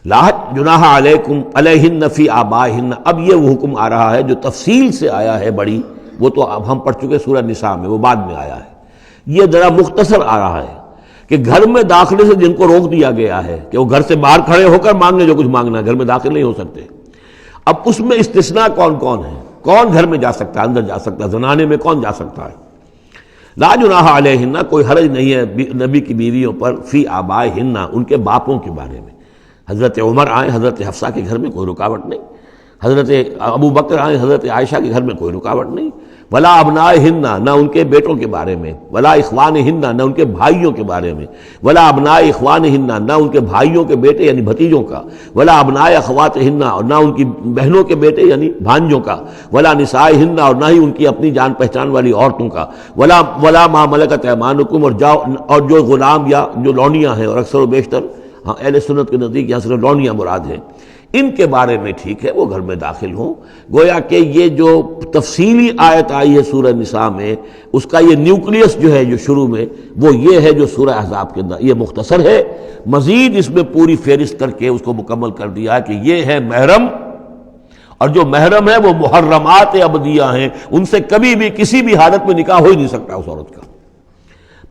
لا جناح علیکم علیہن فی آبائہن، اب یہ وہ حکم آ رہا ہے جو تفصیل سے آیا ہے بڑی، وہ تو اب ہم پڑھ چکے سورہ نساء میں، وہ بعد میں آیا ہے، یہ ذرا مختصر آ رہا ہے کہ گھر میں داخلے سے جن کو روک دیا گیا ہے کہ وہ گھر سے باہر کھڑے ہو کر مانگنے جو کچھ مانگنا ہے، گھر میں داخل نہیں ہو سکتے، اب اس میں استثناء کون کون ہے، کون گھر میں جا سکتا ہے، اندر جا سکتا ہے، زنانے میں کون جا سکتا ہے؟ لا جناح علیہن، کوئی حرج نہیں ہے نبی کی بیویوں پر، فی آبائہن، ان کے باپوں کے بارے میں، حضرت عمر آئیں حضرت حفصہ کے گھر میں کوئی رکاوٹ نہیں، حضرت ابو بکر آئیں حضرت عائشہ کے گھر میں کوئی رکاوٹ نہیں، ولا ابنائہن، نہ ان کے بیٹوں کے بارے میں، ولا اخوانہن، نہ ان کے بھائیوں کے بارے میں، ولا ابناء اخوانہن، نہ ان کے بھائیوں کے بیٹے یعنی بھتیجوں کا، ولا ابناء اخواتہن، اور نہ ان کی بہنوں کے بیٹے یعنی بھانجوں کا، ولا نسائہن، اور نہ ہی ان کی اپنی جان پہچان والی عورتوں کا، ولا ما ملکت ایمانکم، اور جو غلام یا جو لونڈیاں ہیں، اور اکثر و بیشتر اہل سنت کے نزدیک یہاں صرف لونڈیاں مراد ہیں، ان کے بارے میں ٹھیک ہے وہ گھر میں داخل ہوں۔ گویا کہ یہ جو تفصیلی آیت آئی ہے سورہ نساء میں، اس کا یہ نیوکلیس جو ہے جو شروع میں، وہ یہ ہے جو سورہ احزاب کے اندر، یہ مختصر ہے، مزید اس میں پوری فہرست کر کے اس کو مکمل کر دیا ہے کہ یہ ہے محرم، اور جو محرم ہے وہ محرمات ابدیہ ہیں، ان سے کبھی بھی کسی بھی حالت میں نکاح ہو ہی نہیں سکتا اس عورت کا۔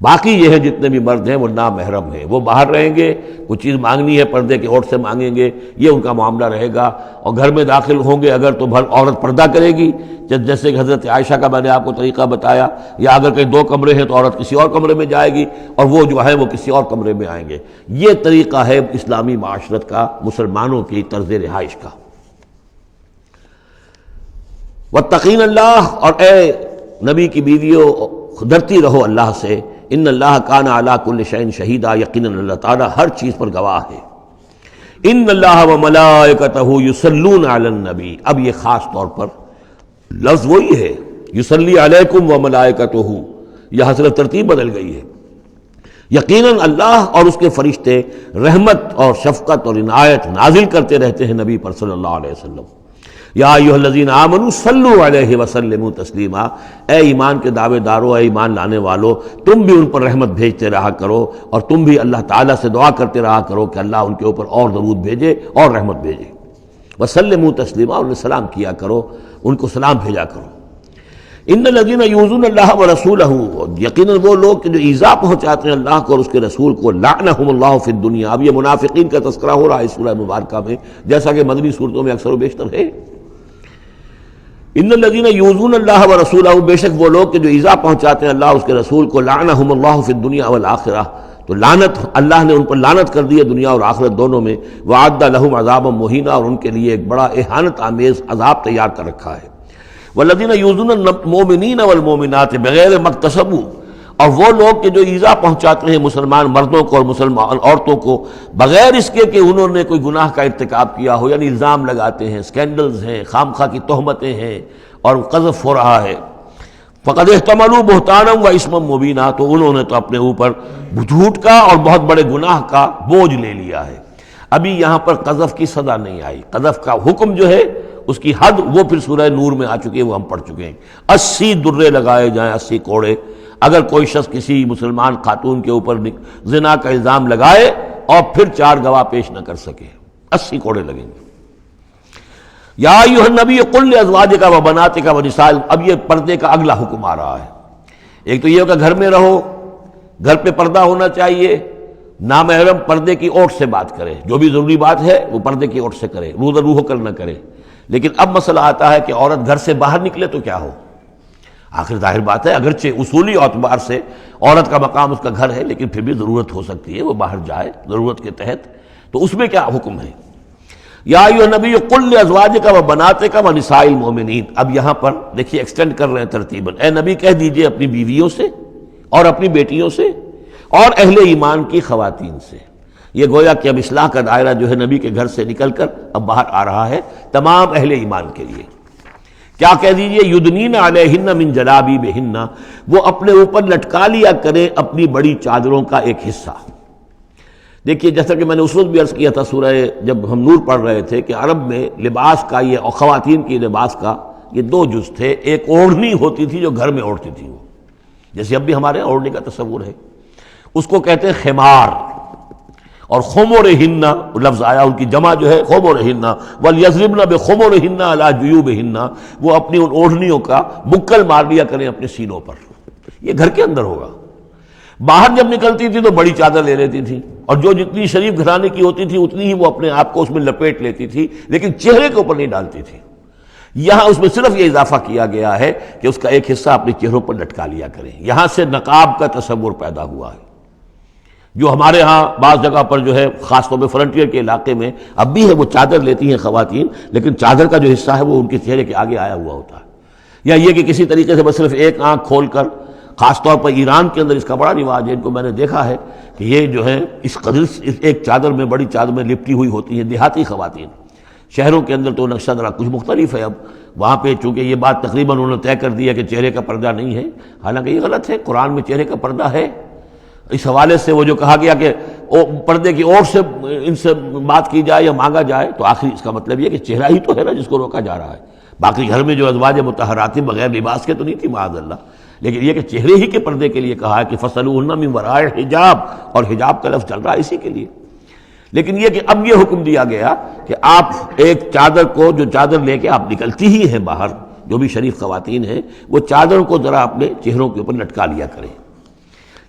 باقی یہ ہے جتنے بھی مرد ہیں وہ نامحرم ہیں، وہ باہر رہیں گے، کوئی چیز مانگنی ہے پردے کے اوٹ سے مانگیں گے، یہ ان کا معاملہ رہے گا، اور گھر میں داخل ہوں گے اگر تو عورت پردہ کرے گی، جیسے کہ حضرت عائشہ کا میں نے آپ کو طریقہ بتایا، یا اگر کہیں 2 کمرے ہیں تو عورت کسی اور کمرے میں جائے گی، اور وہ جو ہے وہ کسی اور کمرے میں آئیں گے۔ یہ طریقہ ہے اسلامی معاشرت کا، مسلمانوں کی طرز رہائش کا۔ واتقین اللہ، اور اے نبی کی بیویوں ڈرتی رہو اللہ سے، ان اللہ کان علی کل شیء شہیدا، یقیناً اللہ تعالیٰ ہر چیز پر گواہ ہے۔ ان اللہ وملائکتہ یصلون علی النبی، اب یہ خاص طور پر لفظ وہی ہے، یصلی علیکم وملائکتہ، یہاں صرف ترتیب بدل گئی ہے۔ یقیناً اللہ اور اس کے فرشتے رحمت اور شفقت اور عنایت نازل کرتے رہتے ہیں نبی پر صلی اللہ علیہ وسلم۔ یا ایھا الذین آمنوا صلوا علیہ وسلموا تسلیما، اے ایمان کے دعوے دارو، اے ایمان لانے والو، تم بھی ان پر رحمت بھیجتے رہا کرو، اور تم بھی اللہ تعالیٰ سے دعا کرتے رہا کرو کہ اللہ ان کے اوپر اور درود بھیجے اور رحمت بھیجے۔ وسلموا تسلیما، انہیں سلام کیا کرو، ان کو سلام بھیجا کرو۔ ان الذین یؤذون اللہ ورسولہ، یقیناً وہ لوگ کہ جو ایذا پہنچاتے ہیں اللہ کو اور اس کے رسول کو، لعنہم اللہ فی الدنیا، اب یہ منافقین کا تذکرہ ہو رہا ہے اس سورہ مبارکہ میں، جیسا کہ مدنی صورتوں میں اکثر و بیشتر ہے۔ ان الذین یؤذون اللہ ورسولہ، بے شک وہ لوگ کہ جو ایذا پہنچاتے ہیں اللہ اور اس کے رسول کو، لعنہم اللہ فی الدنیا والآخرہ، تو لعنت اللہ نے ان پر لعنت کر دی ہے دنیا اور آخرت دونوں میں، وعد لہم عذابا مہینا، اور ان کے لیے ایک بڑا اہانت آمیز عذاب تیار کر رکھا ہے۔ والذین یؤذون المؤمنین والمؤمنات بغیر ما اکتسبوا، اور وہ لوگ کہ جو ایذا پہنچاتے ہیں مسلمان مردوں کو اور مسلمان عورتوں کو بغیر اس کے کہ انہوں نے کوئی گناہ کا ارتکاب کیا ہو، یعنی الزام لگاتے ہیں، سکینڈلز ہیں، خامخواہ کی تہمتیں ہیں اور قذف ہو رہا ہے، فقد احتملوا بہتانا و اسما مبینا، تو انہوں نے تو اپنے اوپر جھوٹ کا اور بہت بڑے گناہ کا بوجھ لے لیا ہے۔ ابھی یہاں پر قذف کی سزا نہیں آئی، قذف کا حکم جو ہے اس کی حد وہ پھر سورہ نور میں آ چکی ہے، وہ ہم پڑھ چکے ہیں۔ 80 درے لگائے جائیں، 80 کوڑے، اگر کوئی شخص کسی مسلمان خاتون کے اوپر زنا کا الزام لگائے اور پھر 4 گواہ پیش نہ کر سکے، 80 کوڑے لگیں گے۔ یا ایھا النبی قل لازواجک وبناتک ونساء، اب یہ پردے کا اگلا حکم آ رہا ہے۔ ایک تو یہ کہ گھر میں رہو، گھر پہ پردہ ہونا چاہیے، نامحرم پردے کی اوٹ سے بات کرے، جو بھی ضروری بات ہے وہ پردے کی اوٹ سے کرے، روح کر نہ کرے۔ لیکن اب مسئلہ آتا ہے کہ عورت گھر سے باہر نکلے تو کیا ہو؟ آخر ظاہر بات ہے اگرچہ اصولی اعتبار سے عورت کا مقام اس کا گھر ہے، لیکن پھر بھی ضرورت ہو سکتی ہے وہ باہر جائے ضرورت کے تحت، تو اس میں کیا حکم ہے؟ یا ایھا النبی قل لازواجک وبناتک ونساء المؤمنین، اب یہاں پر دیکھیے ایکسٹینڈ کر رہے ہیں ترتیباً، اے نبی کہہ دیجئے اپنی بیویوں سے اور اپنی بیٹیوں سے اور اہل ایمان کی خواتین سے۔ یہ گویا کہ اب اصلاح کا دائرہ جو ہے نبی کے گھر سے نکل کر اب باہر آ رہا ہے تمام اہل ایمان کے لیے۔ کیا کہہ دیجئے؟ یدنین علیہن من جلابیبہن، وہ اپنے اوپر لٹکا لیا کریں اپنی بڑی چادروں کا ایک حصہ۔ دیکھیے جیسا کہ میں نے اس وقت بھی عرض کیا تھا سورہ جب ہم نور پڑھ رہے تھے کہ عرب میں لباس کا یہ اور خواتین کی لباس کا یہ 2 جز تھے، ایک اوڑھنی ہوتی تھی جو گھر میں اوڑھتی تھی، وہ جیسے اب بھی ہمارے یہاں اوڑھنے کا تصور ہے، اس کو کہتے ہیں خمار، اور خمرہن لفظ آیا ان کی جمع جو ہے خمرہن، ولیضربن بخمرہن علی جیوبہن، وہ اپنی ان اوڑھنیوں کا بکل مار لیا کریں اپنے سینوں پر. یہ گھر کے اندر ہوگا. باہر جب نکلتی تھی تو بڑی چادر لے لیتی تھی، اور جو جتنی شریف گھرانے کی ہوتی تھی اتنی ہی وہ اپنے آپ کو اس میں لپیٹ لیتی تھی، لیکن چہرے کے اوپر نہیں ڈالتی تھی. یہاں اس میں صرف یہ اضافہ کیا گیا ہے کہ اس کا ایک حصہ اپنے چہروں پر لٹکا لیا کریں. یہاں سے نقاب کا تصور پیدا ہوا ہے، جو ہمارے ہاں بعض جگہ پر جو ہے خاص طور پہ فرنٹیئر کے علاقے میں اب بھی ہے، وہ چادر لیتی ہیں خواتین، لیکن چادر کا جو حصہ ہے وہ ان کے چہرے کے آگے آیا ہوا ہوتا ہے. یا یہ کہ کسی طریقے سے بس صرف ایک آنکھ کھول کر، خاص طور پر ایران کے اندر اس کا بڑا رواج ہے، ان کو میں نے دیکھا ہے کہ یہ جو ہے اس قدر ایک چادر میں، بڑی چادر میں لپٹی ہوئی ہوتی ہیں دیہاتی خواتین. شہروں کے اندر تو نقشہ ذرا کچھ مختلف ہے. اب وہاں پہ چونکہ یہ بات تقریباً انہوں نے طے کر دی ہے کہ چہرے کا پردہ نہیں ہے، حالانکہ یہ غلط ہے. قرآن میں چہرے کا پردہ ہے. اس حوالے سے وہ جو کہا گیا کہ پردے کی اور سے ان سے بات کی جائے یا مانگا جائے، تو آخری اس کا مطلب یہ کہ چہرہ ہی تو ہے نا جس کو روکا جا رہا ہے. باقی گھر میں جو ازواج مطہرات بغیر لباس کے تو نہیں تھی معاذ اللہ، لیکن یہ کہ چہرے ہی کے پردے کے لیے کہا ہے کہ فَصَلُوهُنَّ مِن وَرَاءِ حجاب، اور حجاب کا لفظ چل رہا ہے اسی کے لیے. لیکن یہ کہ اب یہ حکم دیا گیا کہ آپ ایک چادر کو، جو چادر لے کے آپ نکلتی ہی ہیں باہر، جو بھی شریف خواتین ہیں، وہ چادر کو ذرا اپنے چہروں کے اوپر لٹکا لیا کریں.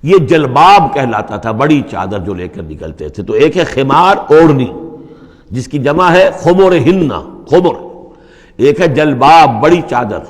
یہ جلباب کہلاتا تھا، بڑی چادر جو لے کر نکلتے تھے. تو ایک ہے خمار، اوڑھنی، جس کی جمع ہے خمرہن، خمر. ایک ہے جلباب، بڑی چادر،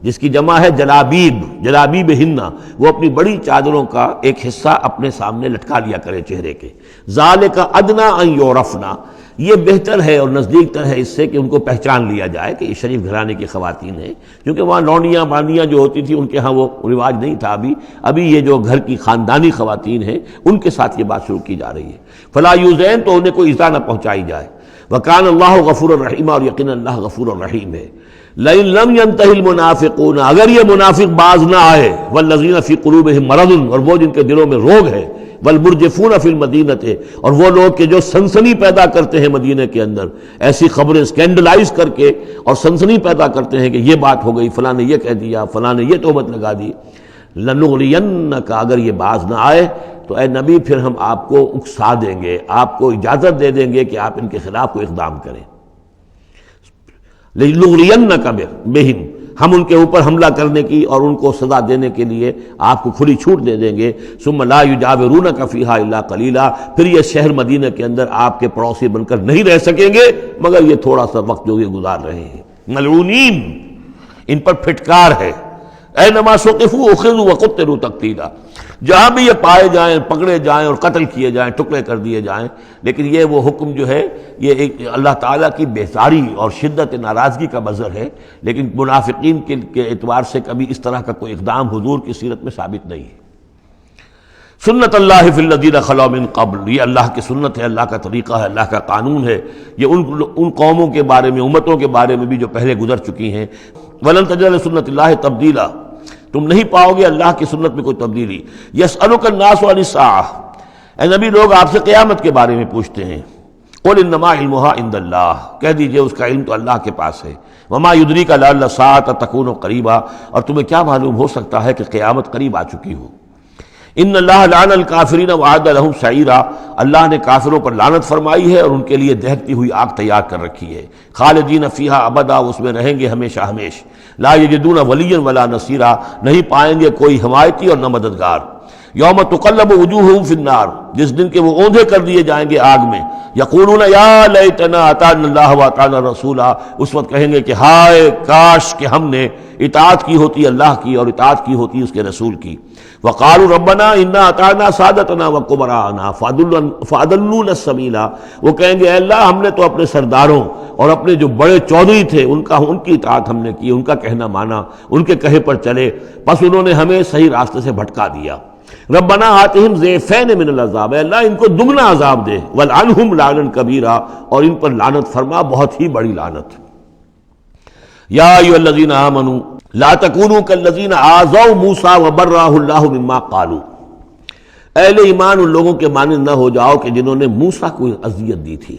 جس کی جمع ہے جلابیب، جلابیبہن. وہ اپنی بڑی چادروں کا ایک حصہ اپنے سامنے لٹکا لیا کرے چہرے کے. ذالک ادنیٰ ان یعرفنا، یہ بہتر ہے اور نزدیک تر ہے اس سے کہ ان کو پہچان لیا جائے کہ یہ شریف گھرانے کی خواتین ہیں. کیونکہ وہاں لونڈیاں باندیاں جو ہوتی تھیں ان کے ہاں وہ رواج نہیں تھا. ابھی یہ جو گھر کی خاندانی خواتین ہیں ان کے ساتھ یہ بات شروع کی جا رہی ہے. فلا یؤذین، تو انہیں کوئی ایذا نہ پہنچائی جائے. وکان اللہ غفور الرحیم، اور یقینا اللہ غفور الرحیم ہے. لئن لم ينتهِ المنافقون، اگر یہ منافق باز نہ آئے، والذین فی قلوبہم مرض، اور وہ جن کے دلوں میں روگ ہے، والمرجفون فی المدینہ، اور وہ لوگ کہ جو سنسنی پیدا کرتے ہیں مدینہ کے اندر، ایسی خبریں اسکینڈلائز کر کے اور سنسنی پیدا کرتے ہیں کہ یہ بات ہو گئی، فلاں نے یہ کہہ دیا، فلاں نے یہ تہمت لگا دی. لنغرینک، اگر یہ باز نہ آئے تو اے نبی پھر ہم آپ کو اکسا دیں گے، آپ کو اجازت دے دیں گے کہ آپ ان کے خلاف کوئی اقدام کریں. لنغرینک بہم، ہم ان کے اوپر حملہ کرنے کی اور ان کو سزا دینے کے لیے آپ کو کھلی چھوٹ دے دیں گے. ثم لا یجاورونک فیہا الا قلیلا، پھر یہ شہر مدینہ کے اندر آپ کے پڑوسی بن کر نہیں رہ سکیں گے مگر یہ تھوڑا سا وقت جو یہ گزار رہے ہیں. ملعونین، ان پر پھٹکار ہے. اینما ثقفوا اخذوا وقتلوا تقتیلا، جہاں بھی یہ پائے جائیں، پکڑے جائیں اور قتل کیے جائیں، ٹکڑے کر دیے جائیں. لیکن یہ وہ حکم جو ہے یہ ایک اللہ تعالیٰ کی بیزاری اور شدت ناراضگی کا مظہر ہے. لیکن منافقین کے اعتبار سے کبھی اس طرح کا کوئی اقدام حضور کی سیرت میں ثابت نہیں ہے. سنت اللہ فی الذین خلوا من قبل، یہ اللہ کی سنت ہے، اللہ کا طریقہ ہے، اللہ کا قانون ہے. یہ ان قوموں کے بارے میں، امتوں کے بارے میں بھی جو پہلے گزر چکی ہیں. ولن تجد لسنت اللہ تبدیلا، تم نہیں پاؤ گے اللہ کی سنت میں کوئی تبدیلی. یسألک الناس عن الساعہ، اے نبی لوگ آپ سے قیامت کے بارے میں پوچھتے ہیں. قل انما علمها عند اللہ، کہہ دیجئے اس کا علم تو اللہ کے پاس ہے. وما یدریک لعل الساعة تکون قریبا، اور تمہیں کیا معلوم ہو سکتا ہے کہ قیامت قریب آ چکی ہو. ان اللہ لعن الکافرین وعد لهم سعیرا، اللہ نے کافروں پر لعنت فرمائی ہے اور ان کے لیے دہکتی ہوئی آگ تیار کر رکھی ہے. خالدین فیہا ابدا، اس میں رہیں گے ہمیشہ ہمیش. لا یجدون ولیا ولا نصیرا، نہیں پائیں گے کوئی حمایتی اور نہ مددگار. یوم تقلب وجوہہم فی النار، جس دن کے وہ اوندھے کر دیے جائیں گے آگ میں. یقولون یا لیتنا اطعنا اللہ واطعنا الرسولا، اس وقت کہیں گے کہ ہائے کاش کہ ہم نے اطاعت کی ہوتی اللہ کی اور اطاعت کی ہوتی اس کے رسول کی. وقالوا ربنا انا اطعنا سادتنا وکبراءنا فاضلونا السبیلا، وہ کہیں گے اے اللہ ہم نے تو اپنے سرداروں اور اپنے جو بڑے چودھری تھے ان کی اطاعت ہم نے کی، ان کا کہنا مانا، ان کے کہے پر چلے، بس انہوں نے ہمیں صحیح راستے سے بھٹکا دیا. ربنا آتہم ضعفین من العذاب، اے اللہ ان کو دگنا عذاب دے. ولعنہم لعنا کبیرا، اور ان پر لعنت فرما بہت ہی بڑی لعنت. یا ایھا الذین آمنوا لا تکونوا کالذین آذوا موسیٰ وبرأہ اللہ مما قالوا، اہل ایمان ان لوگوں کے مانند نہ ہو جاؤ کہ جنہوں نے موسیٰ کو اذیت دی تھی.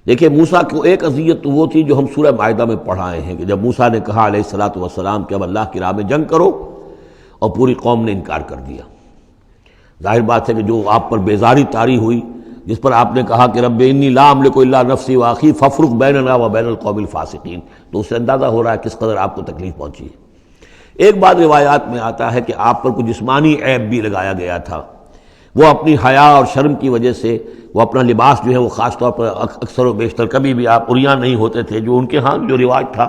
دیکھیں موسیٰ کو ایک اذیت تو وہ تھی جو ہم سورہ مائدہ میں پڑھائے ہیں کہ جب موسیٰ نے کہا علیہ الصلوۃ والسلام کہ اب اللہ کی راہ میں جنگ کرو، اور پوری قوم نے انکار کر دیا. ظاہر بات ہے کہ جو آپ پر بیزاری طاری ہوئی جس پر آپ نے کہا کہ رب انی لا املک الا نفسی واخی فافرق بیننا و بین القوم الفاسقین، تو اس سے اندازہ ہو رہا ہے کس قدر آپ کو تکلیف پہنچی ہے۔ ایک بات روایات میں آتا ہے کہ آپ پر کچھ جسمانی عیب بھی لگایا گیا تھا، وہ اپنی حیا اور شرم کی وجہ سے وہ اپنا لباس جو ہے وہ خاص طور پر اکثر و بیشتر کبھی بھی آپ عریان نہیں ہوتے تھے، جو ان کے ہاں جو رواج تھا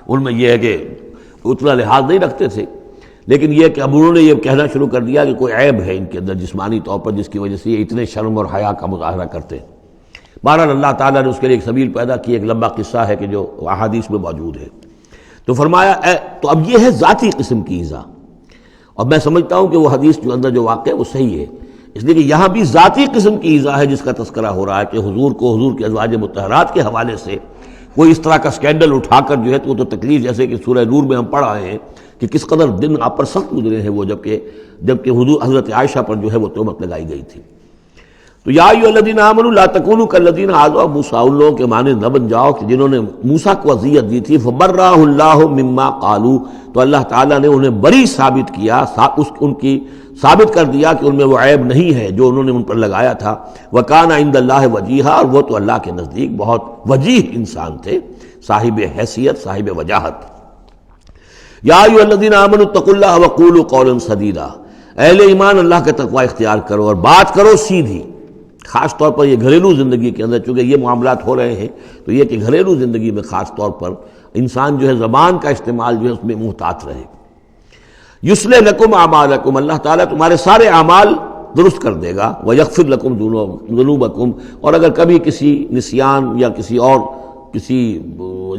ان میں یہ ہے کہ اتنا لحاظ نہیں رکھتے تھے، لیکن یہ کہ اب انہوں نے یہ کہنا شروع کر دیا کہ کوئی عیب ہے ان کے اندر جسمانی طور پر جس کی وجہ سے یہ اتنے شرم اور حیا کا مظاہرہ کرتے ہیں۔ بہرحال اللہ تعالیٰ نے اس کے لیے ایک سبیل پیدا کی، ایک لمبا قصہ ہے کہ جو احادیث میں موجود ہے۔ تو فرمایا تو اب یہ ہے ذاتی قسم کی ایذا، اور میں سمجھتا ہوں کہ وہ حدیث جو اندر جو واقع ہے وہ صحیح ہے، اس لیے کہ یہاں بھی ذاتی قسم کی ایذا ہے جس کا تذکرہ ہو رہا ہے کہ حضور کو حضور کے ازواج مطہرات کے حوالے سے کوئی اس طرح کا سکینڈل اٹھا کر جو ہے تو تکلیف، جیسے کہ سورہ نور میں ہم پڑھ آئے ہیں کہ کس قدر دن آپ پر سخت گزرے ہیں وہ، جبکہ حضور حضرت عائشہ پر جو ہے وہ تہمت لگائی گئی تھی۔ تو یا ایھا الذین آمنوا لا تکونوا کالذین آذوا موسیٰ، ان لوگوں کے مانند نہ بن جاؤ کہ جنہوں نے موسیٰ کو اذیت دی تھی، فبرأہ اللہ مما قالوا، تو اللہ تعالیٰ نے انہیں بری ثابت کیا، ان کی ثابت کر دیا کہ ان میں وہ عیب نہیں ہے جو انہوں نے ان پر لگایا تھا۔ وکان عند اللہ وجیہا، اور وہ تو اللہ کے نزدیک بہت وجیح انسان تھے، صاحب حیثیت، صاحب وجاہت۔ یا ایھا الذین آمنوا اتقوا اللہ وقولوا قولا سدیدا، اہل ایمان اللہ کا تقوی اختیار کرو اور بات کرو سیدھی، خاص طور پر یہ گھریلو زندگی کے اندر، چونکہ یہ معاملات ہو رہے ہیں تو یہ کہ گھریلو زندگی میں خاص طور پر انسان جو ہے زبان کا استعمال جو ہے اس میں محتاط رہے۔ یصلح لکم اعمالکم، اللہ تعالیٰ تمہارے سارے اعمال درست کر دے گا، ویغفر لکم ذنوبکم، اور اگر کبھی کسی نسیان یا کسی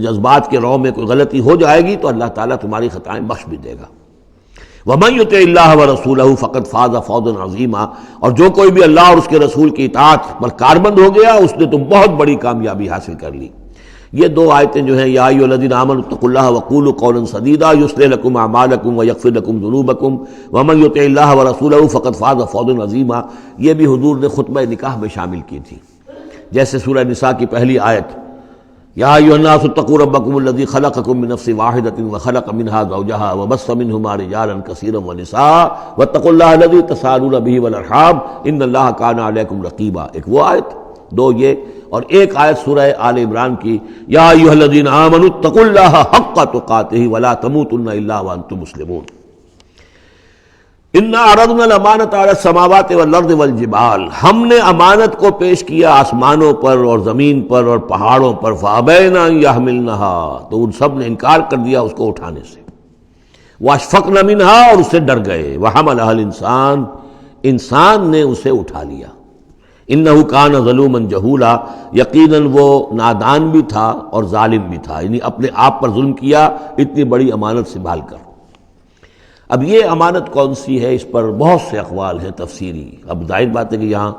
جذبات کے رو میں کوئی غلطی ہو جائے گی تو اللہ تعالیٰ تمہاری خطائیں بخش بھی دے گا۔ وَمَن يُطِعِ اللَّهَ وَرَسُولَهُ فَقَدْ فَازَ فَوْزًا عَظِيمًا، اور جو کوئی بھی اللہ اور اس کے رسول کی اطاعت پر کاربند ہو گیا اس نے تو بہت بڑی کامیابی حاصل کر لی۔ یہ دو آیتیں جو ہیں، یا ایھا الذین آمنوا اتقوا اللہ وقولوا قولا سدیدا یصلح لکم اعمالکم ویغفر لکم ذنوبکم ومن یطع اللہ ورسولہ فقد فاز فوزا عظیما، یہ بھی حضور نے خطبہ نکاح میں شامل کی تھی، جیسے سورہ نساء کی پہلی آیت، یا ایھا الناس اتقوا ربکم الذی خلقکم من نفس واحدۃ وخلق منها زوجها وبث منهما رجالا کثیرا ونساء واتقوا اللہ الذی تساءلون به والارحام ان اللہ کان علیکم رقیبا، ایک وہ آیت، دو یہ، اور ایک آیت سورہ آل عمران کی، یا ایھا الذین آمنوا اتقوا اللہ حق تقاتہ ولا تموتن الا وانتم مسلمون۔ انا عرضنا الامانۃ علی السماوات والارض والجبال، ہم نے امانت کو پیش کیا آسمانوں پر اور زمین پر اور پہاڑوں پر، فابین ان یحملنها، تو ان سب نے انکار کر دیا اس کو اٹھانے سے، واشفقن منها، اور اس سے ڈر گئے، وحملها الانسان، انسان نے اسے اٹھا لیا، انه کان ظلوما جہولا، یقیناً وہ نادان بھی تھا اور ظالم بھی تھا، یعنی اپنے آپ پر ظلم کیا اتنی بڑی امانت سنبھال کر۔ اب یہ امانت کون سی ہے، اس پر بہت سے اقوال ہیں تفسیری، اب ظاہر بات ہے کہ یہاں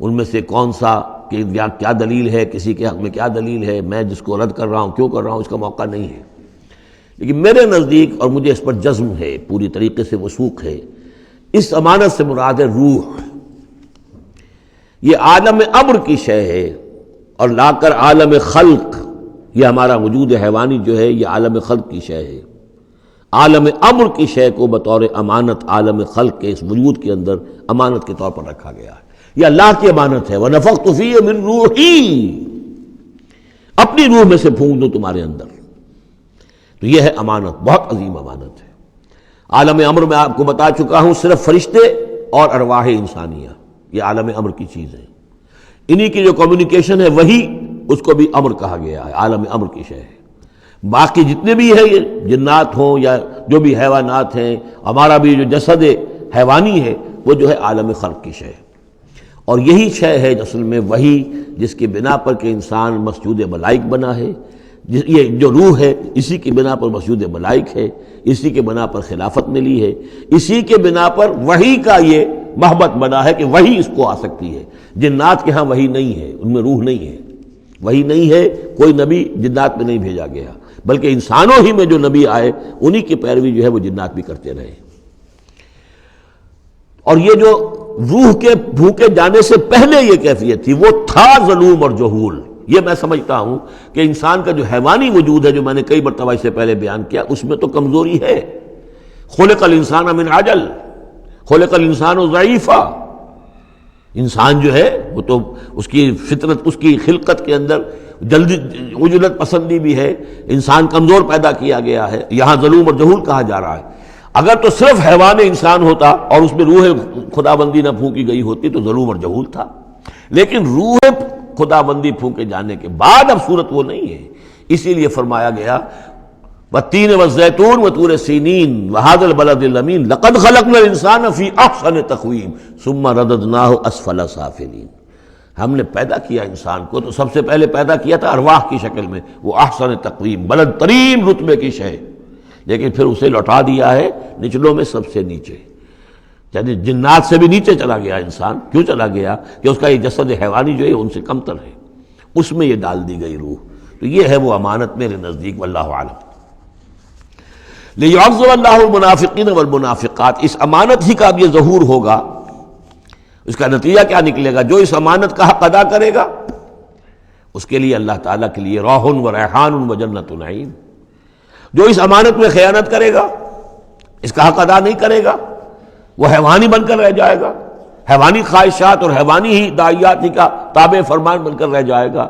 ان میں سے کون سا کہ کیا دلیل ہے، کسی کے حق میں کیا دلیل ہے، میں جس کو رد کر رہا ہوں کیوں کر رہا ہوں اس کا موقع نہیں ہے، لیکن میرے نزدیک اور مجھے اس پر جزم ہے، پوری طریقے سے وثوق ہے، اس امانت سے مراد ہے روح، یہ عالم امر کی شے ہے، اور لا کر عالم خلق، یہ ہمارا وجود حیوانی جو ہے یہ عالم خلق کی شے ہے، عالم امر کی شے کو بطور امانت عالم خلق کے اس وجود کے اندر امانت کے طور پر رکھا گیا ہے، یہ اللہ کی امانت ہے، وَنَفَخْتُ فِيهِ مِن رُوحِي، اپنی روح میں سے پھونک دوں تمہارے اندر، تو یہ ہے امانت، بہت عظیم امانت ہے۔ عالم امر میں آپ کو بتا چکا ہوں صرف فرشتے اور ارواح انسانیہ، یہ عالم امر کی چیز ہے، انہی کی جو کمیونیکیشن ہے وہی اس کو بھی امر کہا گیا ہے، عالم امر کی شے ہے۔ باقی جتنے بھی ہیں، یہ جنات ہوں یا جو بھی حیوانات ہیں، ہمارا بھی جو جسد حیوانی ہے وہ جو ہے عالم خلق کی شے ہے، اور یہی شے ہے اصل میں وہی جس کی بنا پر کہ انسان مسجود ملائک بنا ہے، یہ جو روح ہے اسی کی بنا پر مسجود ملائک ہے، اسی کے بنا پر خلافت ملی ہے، اسی کے بنا پر وحی کا یہ محبت بنا ہے کہ وحی اس کو آ سکتی ہے، جنات کے ہاں وحی نہیں ہے، ان میں روح نہیں ہے، وحی نہیں ہے، کوئی نبی جنات میں نہیں بھیجا گیا، بلکہ انسانوں ہی میں جو نبی آئے انہی کی پیروی جو ہے وہ جنات بھی کرتے رہے۔ اور یہ جو روح کے بھوکے جانے سے پہلے یہ کیفیت تھی، وہ تھا ظلوم اور جہول، یہ میں سمجھتا ہوں کہ انسان کا جو حیوانی وجود ہے جو میں نے کئی مرتبہ سے پہلے بیان کیا، اس میں تو کمزوری ہے، خلق الانسان من عجل، خلق الانسان ضعیفا، انسان جو ہے وہ تو اس کی فطرت، اس کی خلقت کے اندر جلدی عجلت پسندی بھی ہے، انسان کمزور پیدا کیا گیا ہے، یہاں ظلوم اور جہول کہا جا رہا ہے۔ اگر تو صرف حیوان انسان ہوتا اور اس میں روح خدا بندی نہ پھونکی گئی ہوتی تو ظلوم اور جہول تھا، لیکن روح خدا بندی پھونکے جانے کے بعد اب صورت وہ نہیں ہے، اسی لیے فرمایا گیا والتین والزیتون وطور سینین وہذا البلد الامین لقد خلقنا الانسان فی احسن تقویم ثم رددناہ اسفل سافلین۔ ہم نے پیدا کیا انسان کو تو سب سے پہلے پیدا کیا تھا ارواح کی شکل میں، وہ احسن تقویم بلند ترین رتبے کی شے، لیکن پھر اسے لوٹا دیا ہے نچلوں میں سب سے نیچے، یعنی جنات سے بھی نیچے چلا گیا انسان۔ کیوں چلا گیا؟ کہ اس کا یہ جسد حیوانی جو ہے ان سے کمتر ہے، اس میں یہ ڈال دی گئی روح۔ تو یہ ہے وہ امانت میرے نزدیک، واللہ عالم۔ لِيُعَذِّبَ اللَّهُ الْمُنَافِقِينَ وَالْمُنَافِقَاتِ، اس امانت ہی کا اب یہ ظہور ہوگا۔ اس کا نتیجہ کیا نکلے گا؟ جو اس امانت کا حق ادا کرے گا اس کے لیے اللہ تعالیٰ کے لیے روح و ریحان و جنت نعیم۔ جو اس امانت میں خیانت کرے گا، اس کا حق ادا نہیں کرے گا، وہ حیوانی بن کر رہ جائے گا، حیوانی خواہشات اور حیوانی ہی داعیات ہی کا تابع فرمان بن کر رہ جائے گا۔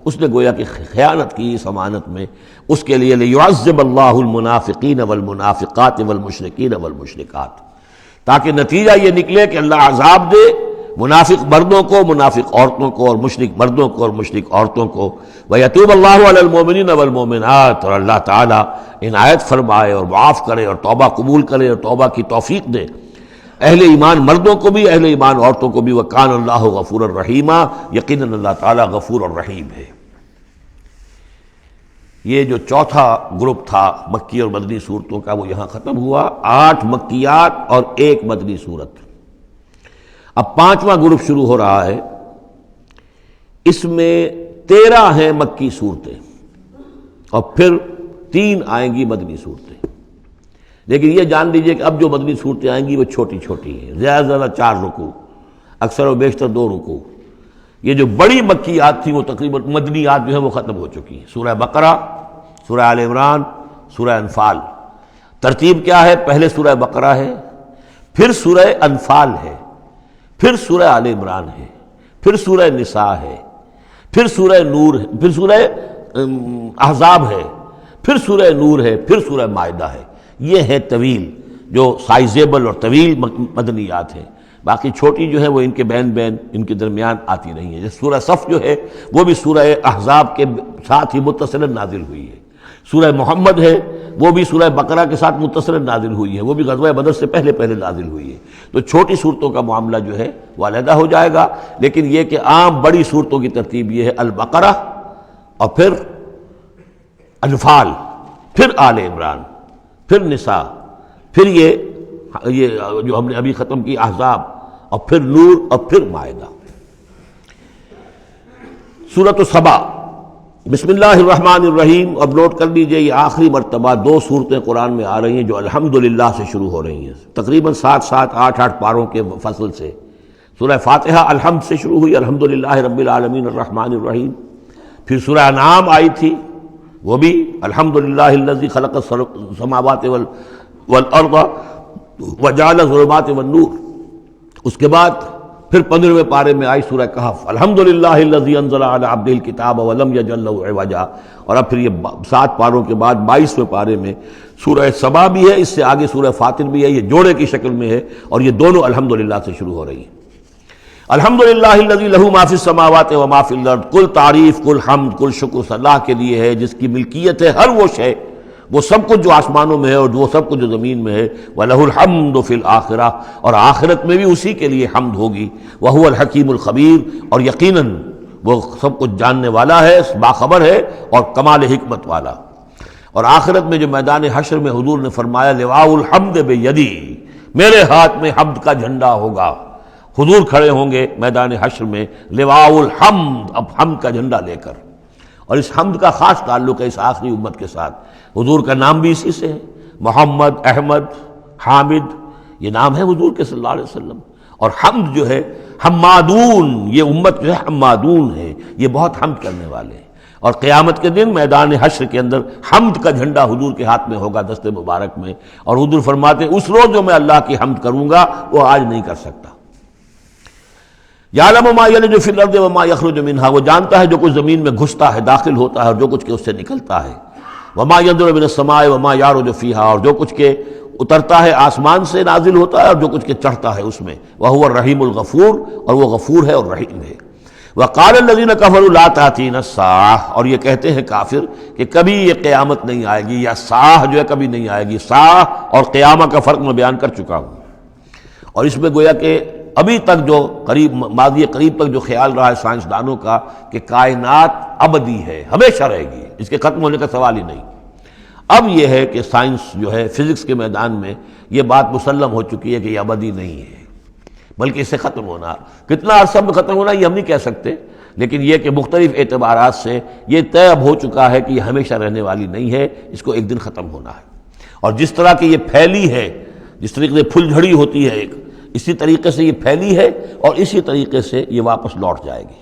اس نے گویا کہ خیانت کی اس امانت میں، اس کے لیے لِيُعَذِّبَ اللَّهُ الْمُنَافِقِينَ وَالْمُنَافِقَاتِ وَالْمُشْرِكِينَ وَالْمُشْرِكَاتِ، تاکہ نتیجہ یہ نکلے کہ اللہ عذاب دے منافق مردوں کو، منافق عورتوں کو، اور مشرک مردوں کو اور مشرک عورتوں کو۔ وَيَتُوبَ اللَّهُ عَلَى الْمُؤْمِنِينَ وَالْمُؤْمِنَاتِ، اور اللہ تعالیٰ عنایت فرمائے اور معاف کرے اور توبہ قبول کرے اور توبہ کی توفیق دے اہل ایمان مردوں کو بھی، اہل ایمان عورتوں کو بھی۔ وَكَانَ اللَّهُ غَفُورًا رَحِيمًا، یقیناً اللہ تعالیٰ غفور اور رحیم ہے۔ یہ جو چوتھا گروپ تھا مکی اور مدنی صورتوں کا وہ یہاں ختم ہوا، 8 مکیات اور 1 مدنی صورت۔ اب 5واں گروپ شروع ہو رہا ہے، اس میں 13 ہیں مکی صورتیں اور پھر 3 آئیں گی مدنی صورتیں۔ لیکن یہ جان لیجئے کہ اب جو مدنی صورتیں آئیں گی وہ چھوٹی چھوٹی ہیں، زیادہ زیادہ 4 رکوع، اکثر و بیشتر 2 رکوع۔ یہ جو بڑی مکیات تھیں وہ تقریباً مدنیات جو ہیں وہ ختم ہو چکی ہیں۔ سورہ بقرہ، سورہ آل عمران، سورہ انفال۔ ترتیب کیا ہے؟ پہلے سورہ بقرہ ہے، پھر سورہ انفال ہے، پھر سورہ آل عمران ہے، پھر سورہ نساء ہے، پھر سورہ نور ہے، پھر سورہ احزاب ہے، پھر سورہ نور ہے، پھر سورہ مائدہ ہے۔ یہ ہے طویل، جو سائزیبل اور طویل مدنیات ہیں۔ باقی چھوٹی جو ہے وہ ان کے بین بین ان کے درمیان آتی رہی ہیں۔ جیسے سورہ صف جو ہے وہ بھی سورہ احزاب کے ساتھ ہی متصل نازل ہوئی ہے۔ سورہ محمد ہے وہ بھی سورہ بقرہ کے ساتھ متصل نازل ہوئی ہے، وہ بھی غزوہ بدر سے پہلے پہلے نازل ہوئی ہے۔ تو چھوٹی صورتوں کا معاملہ جو ہے وہ علیحدہ ہو جائے گا، لیکن یہ کہ عام بڑی صورتوں کی ترتیب یہ ہے البقرہ اور پھر انفال، پھر آل عمران، پھر نساء، پھر یہ جو ہم نے ابھی ختم کی احزاب، اور پھر نور، اور پھر مائدہ۔ سورۃ سبا، بسم اللہ الرحمن الرحیم۔ اب نوٹ کر لیجئے یہ آخری مرتبہ 2 صورتیں قرآن میں آ رہی ہیں جو الحمدللہ سے شروع ہو رہی ہیں، تقریباً 7 8 پاروں کے فصل سے۔ سورہ فاتحہ الحمد سے شروع ہوئی، الحمدللہ رب العالمین الرحمن الرحیم۔ پھر سورہ انعام آئی تھی، وہ بھی الحمدللہ الذی خلق السماوات والارض وجعل الظلمات والنور۔ اس کے بعد پھر 15ویں پارے میں آئی سورہ کہف، الحمدللہ الذی انزل علی عبدہ الکتاب ولم یجعل لہ عوجا۔ اور اب پھر یہ 7 پاروں کے بعد 22ویں پارے میں سورہ سبا بھی ہے، اس سے آگے سورہ فاطر بھی ہے، یہ جوڑے کی شکل میں ہے، اور یہ دونوں الحمدللہ سے شروع ہو رہی ہیں۔ الحمدللہ الذی لہ ما فی السماوات و ما فی الارض، کل تعریف، کل حمد، کل شکر اللہ کے لیے ہے جس کی ملکیت ہے ہر وہ شے، وہ سب کچھ جو آسمانوں میں ہے اور وہ سب کچھ جو زمین میں ہے۔ وَلَهُ الْحَمْدُ فِي الْآخِرَةِ، اور آخرت میں بھی اسی کے لیے حمد ہوگی۔ وَهُوَ الْحَكِيمُ الْخَبِيرُ، اور یقیناً وہ سب کچھ جاننے والا ہے، باخبر ہے اور کمال حکمت والا۔ اور آخرت میں جو میدان حشر میں حضور نے فرمایا لِوَاءُ الْحَمْدِ بِيَدِي، میرے ہاتھ میں حمد کا جھنڈا ہوگا۔ حضور کھڑے ہوں گے میدان حشر میں لِوَاءُ الْحَمْد، اب حمد کا جھنڈا لے کر۔ اور اس حمد کا خاص تعلق ہے اس آخری امت کے ساتھ۔ حضور کا نام بھی اسی سے ہے، محمد، احمد، حامد، یہ نام ہے حضور کے صلی اللہ علیہ وسلم۔ اور حمد جو ہے حمادون، یہ امت جو ہے حمادون ہے، یہ بہت حمد کرنے والے ہیں۔ اور قیامت کے دن میدان حشر کے اندر حمد کا جھنڈا حضور کے ہاتھ میں ہوگا، دست مبارک میں، اور حضور فرماتے ہیں اس روز جو میں اللہ کی حمد کروں گا وہ آج نہیں کر سکتا۔ یعلم ما یلج فی الارض وما یخرج منها، وہ جانتا ہے جو کچھ زمین میں گھستا ہے، داخل ہوتا ہے، اور جو کچھ کہ اس سے نکلتا ہے، وما ينزل من السماء وما يعرج فيها، اور جو کچھ کہ اترتا ہے آسمان سے نازل ہوتا ہے اور جو کچھ کہ چڑھتا ہے اس میں، وهو الرحیم الغفور، اور وہ غفور ہے اور رحیم ہے۔ وقال الذين كفروا لا تأتينا الساعة، اور یہ کہتے ہیں کافر کہ کبھی یہ قیامت نہیں آئے گی، یا ساعہ جو ہے کبھی نہیں آئے گی۔ ساعہ اور قیامہ کا فرق میں بیان کر چکا ہوں، اور اس میں گویا کہ ابھی تک جو ماضی قریب تک جو خیال رہا ہے سائنسدانوں کا کہ کائنات ابدی ہے، ہمیشہ رہے گی، اس کے ختم ہونے کا سوال ہی نہیں۔ اب یہ ہے کہ سائنس جو ہے فزکس کے میدان میں یہ بات مسلم ہو چکی ہے کہ یہ ابدی نہیں ہے، بلکہ اس سے ختم ہونا، کتنا عرصہ میں ختم ہونا یہ ہم نہیں کہہ سکتے، لیکن یہ کہ مختلف اعتبارات سے یہ طے اب ہو چکا ہے کہ یہ ہمیشہ رہنے والی نہیں ہے، اس کو ایک دن ختم ہونا ہے۔ اور جس طرح کہ یہ پھیلی ہے، جس طریقے سے پھل جھڑی ہوتی ہے ایک، اسی طریقے سے یہ پھیلی ہے اور اسی طریقے سے یہ واپس لوٹ جائے گی۔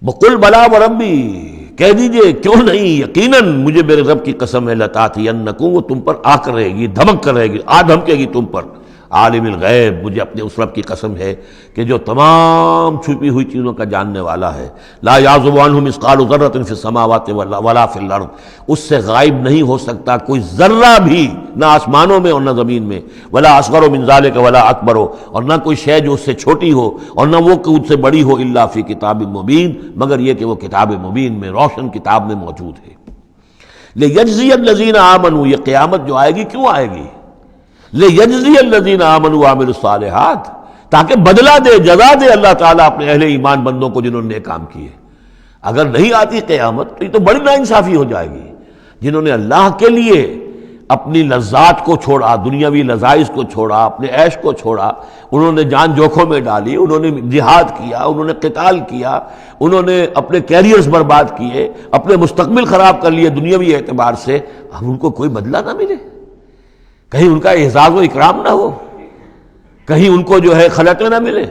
بقل بلا وربی، کہہ دیجئے کیوں نہیں، یقیناً مجھے میرے رب کی قسم ہے، لتاتینکم، وہ تم پر آ کر رہے گی، دھمک کر رہے گی، دھمکے گی تم پر۔ عالم الغیب، مجھے اپنے اس رب کی قسم ہے کہ جو تمام چھپی ہوئی چیزوں کا جاننے والا ہے۔ لا یعزب عنہ مثقال ذرۃ فی السماوات ولا فی الارض، اس سے غائب نہیں ہو سکتا کوئی ذرہ بھی، نہ آسمانوں میں اور نہ زمین میں، ولا اصغر من ذلک ولا اکبر، اور نہ کوئی شے جو اس سے چھوٹی ہو اور نہ وہ کہ اس سے بڑی ہو، الا فی کتاب مبین، مگر یہ کہ وہ کتاب مبین میں، روشن کتاب میں موجود ہے۔ لیجزی الذین آمنوا، یہ قیامت جو آئے گی کیوں آئے گی؟ لیجزی الذین آمنوا وعملوا الصالحات، تاکہ بدلہ دے، جزا دے اللہ تعالیٰ اپنے اہل ایمان بندوں کو جنہوں نے نیک کام کیے۔ اگر نہیں آتی قیامت تو یہ تو بڑی ناانصافی ہو جائے گی۔ جنہوں نے اللہ کے لیے اپنی لذات کو چھوڑا، دنیاوی لذائذ کو چھوڑا، اپنے عیش کو چھوڑا، انہوں نے جان جوکھوں میں ڈالی، انہوں نے جہاد کیا، انہوں نے قتال کیا، انہوں نے اپنے کیریئرز برباد کیے، اپنے مستقبل خراب کر لیے دنیاوی اعتبار سے، اب ان کو کوئی بدلہ نہ ملے، کہیں ان کا اعزاز و اکرام نہ ہو، کہیں ان کو جو ہے خلعتیں نہ ملے،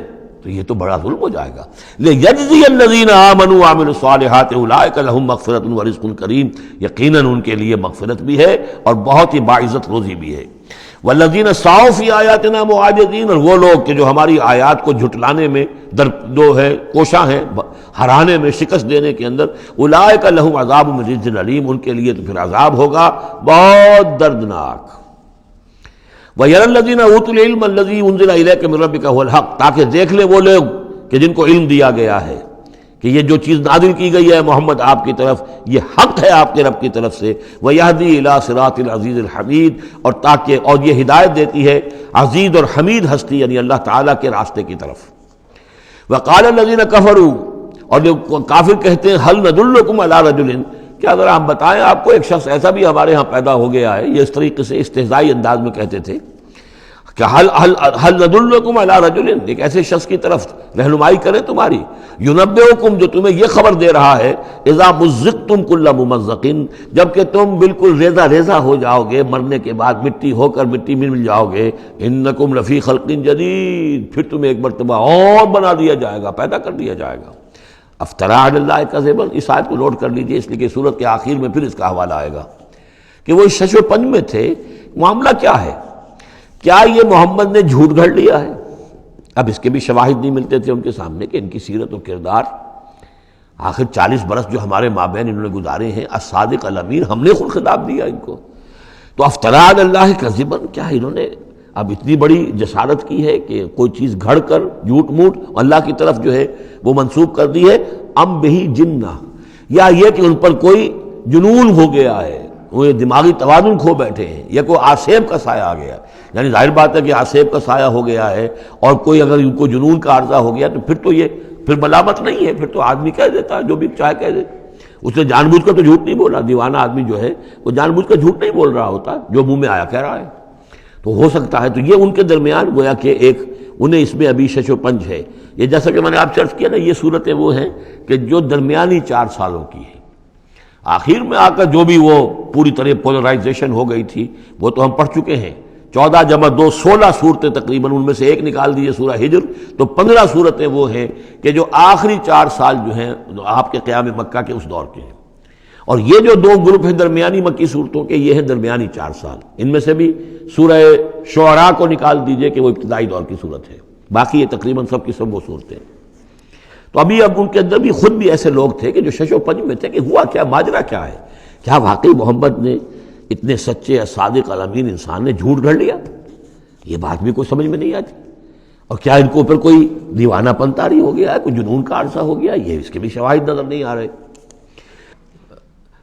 تو یہ تو بڑا ظلم ہو جائے گا۔ لیجزی الذین آمنوا وعملوا الصالحات اولئک لہم مغفرۃ ورزق کریم، یقیناً ان کے لیے مغفرت بھی ہے اور بہت ہی باعزت روزی بھی ہے۔ والذین سعوا فی آیاتنا معاجزین، اور وہ لوگ کہ جو ہماری آیات کو جھٹلانے میں کوشاں ہیں، ہرانے میں، شکست دینے کے اندر، اولئک لہم عذاب من رجز علیم، ان کے لیے تو پھر عذاب ہوگا بہت دردناک۔ وَيَرَى الَّذِينَ أُوتُوا الْعِلْمَ الَّذِي أُنزِلَ إِلَيْكَ مِن رَّبِّكَ هُوَ الْحَقُّ، تاکہ دیکھ لیں وہ لوگ کہ جن کو علم دیا گیا ہے کہ یہ جو چیز نازل کی گئی ہے محمد آپ کی طرف، یہ حق ہے آپ کے رب کی طرف سے۔ وَيَهْدِي إِلَى صِرَاطِ الْعَزِيزِ الْحَمِيدِ، اور یہ ہدایت دیتی ہے عزیز اور حمید ہستی یعنی اللہ تعالیٰ کے راستے کی طرف۔ وَقَالَ الَّذِينَ كَفَرُوا، اور جو کافر کہتے ہیں، هَلْ نَدُلُّكُمْ عَلَىٰ رَجُلٍ، کیا ذرا ہم بتائیں آپ کو ایک شخص ایسا بھی ہمارے ہاں پیدا ہو گیا ہے، یہ اس طریقے سے استہزائی انداز میں کہتے تھے کہ هل ندلکم علی رجل، ایک ایسے شخص کی طرف رہنمائی کریں تمہاری، ینبئکم، جو تمہیں یہ خبر دے رہا ہے، اذا مزقتم کل ممزق، جب کہ تم بالکل ریزہ ریزہ ہو جاؤ گے، مرنے کے بعد مٹی ہو کر مٹی میں مل جاؤ گے، انکم لفی خلق جدید، پھر تمہیں ایک مرتبہ اور بنا دیا جائے گا، پیدا کر دیا جائے گا۔ افترا علی اللہ کذبا، اس آیت کو نوٹ کر لیجئے، اس لیے کہ سورت کے آخر میں پھر اس کا حوالہ آئے گا کہ وہ شش و پنج میں تھے۔ معاملہ کیا ہے؟ کیا یہ محمد نے جھوٹ گھڑ لیا ہے؟ اب اس کے بھی شواہد نہیں ملتے تھے ان کے سامنے کہ ان کی سیرت و کردار، آخر 40 برس جو ہمارے مابین انہوں نے گزارے ہیں، الصادق الامین، ہم نے خود خطاب دیا ان کو۔ تو افترا علی اللہ کذبا، کیا انہوں نے اب اتنی بڑی جسارت کی ہے کہ کوئی چیز گھڑ کر جھوٹ موٹ اللہ کی طرف جو ہے وہ منسوب کر دی ہے؟ ام بہی جنہ، یا یہ کہ ان پر کوئی جنون ہو گیا ہے، وہ دماغی توازن کھو بیٹھے ہیں، یا کوئی آسیب کا سایہ آ گیا ہے، یعنی ظاہر بات ہے کہ آسیب کا سایہ ہو گیا ہے، اور کوئی اگر ان کو جنون کا عارضہ ہو گیا تو پھر تو یہ پھر ملامت نہیں ہے، پھر تو آدمی کہہ دیتا ہے جو بھی چاہے کہہ دے، اس نے جان بوجھ کر تو جھوٹ نہیں بولا، دیوانہ آدمی جو ہے وہ جان بوجھ کر جھوٹ نہیں بول رہا ہوتا، جو منہ میں آیا کہہ رہا ہے، تو ہو سکتا ہے تو یہ ان کے درمیان گویا کہ ایک انہیں اس میں ابھی شش و پنج ہے۔ یہ جیسا کہ میں نے آپ چرچ کیا نا، یہ صورتیں وہ ہیں کہ جو درمیانی 4 سالوں کی ہیں، آخر میں آ کر جو بھی وہ پوری طرح پولرائزیشن ہو گئی تھی وہ تو ہم پڑھ چکے ہیں، 14 جمع 2 16 صورتیں تقریباً، ان میں سے ایک نکال دیجیے سورہ ہجر، تو 15 صورتیں وہ ہیں کہ جو آخری 4 سال جو ہیں آپ کے قیام مکہ کے اس دور کے ہیں، اور یہ جو 2 گروپ ہیں درمیانی مکی صورتوں کے، یہ ہیں درمیانی 4 سال۔ ان میں سے بھی سورہ شعراء کو نکال دیجئے کہ وہ ابتدائی دور کی صورت ہے، باقی یہ تقریباً سب کی سب وہ صورتیں. تو اب ان کے اندر بھی خود بھی ایسے لوگ تھے کہ جو شش و پنج میں تھے کہ ہوا کیا، ماجرا کیا ہے، کیا واقعی محمد نے اتنے سچے صادق الامین انسان نے جھوٹ گھڑ لیا؟ یہ بات بھی کوئی سمجھ میں نہیں آتی. اور کیا ان کو اوپر کوئی دیوانہ پن طاری ہو گیا ہے، کوئی جنون کا عرصہ ہو گیا؟ یہ اس کے بھی شواہد نظر نہیں آ رہے.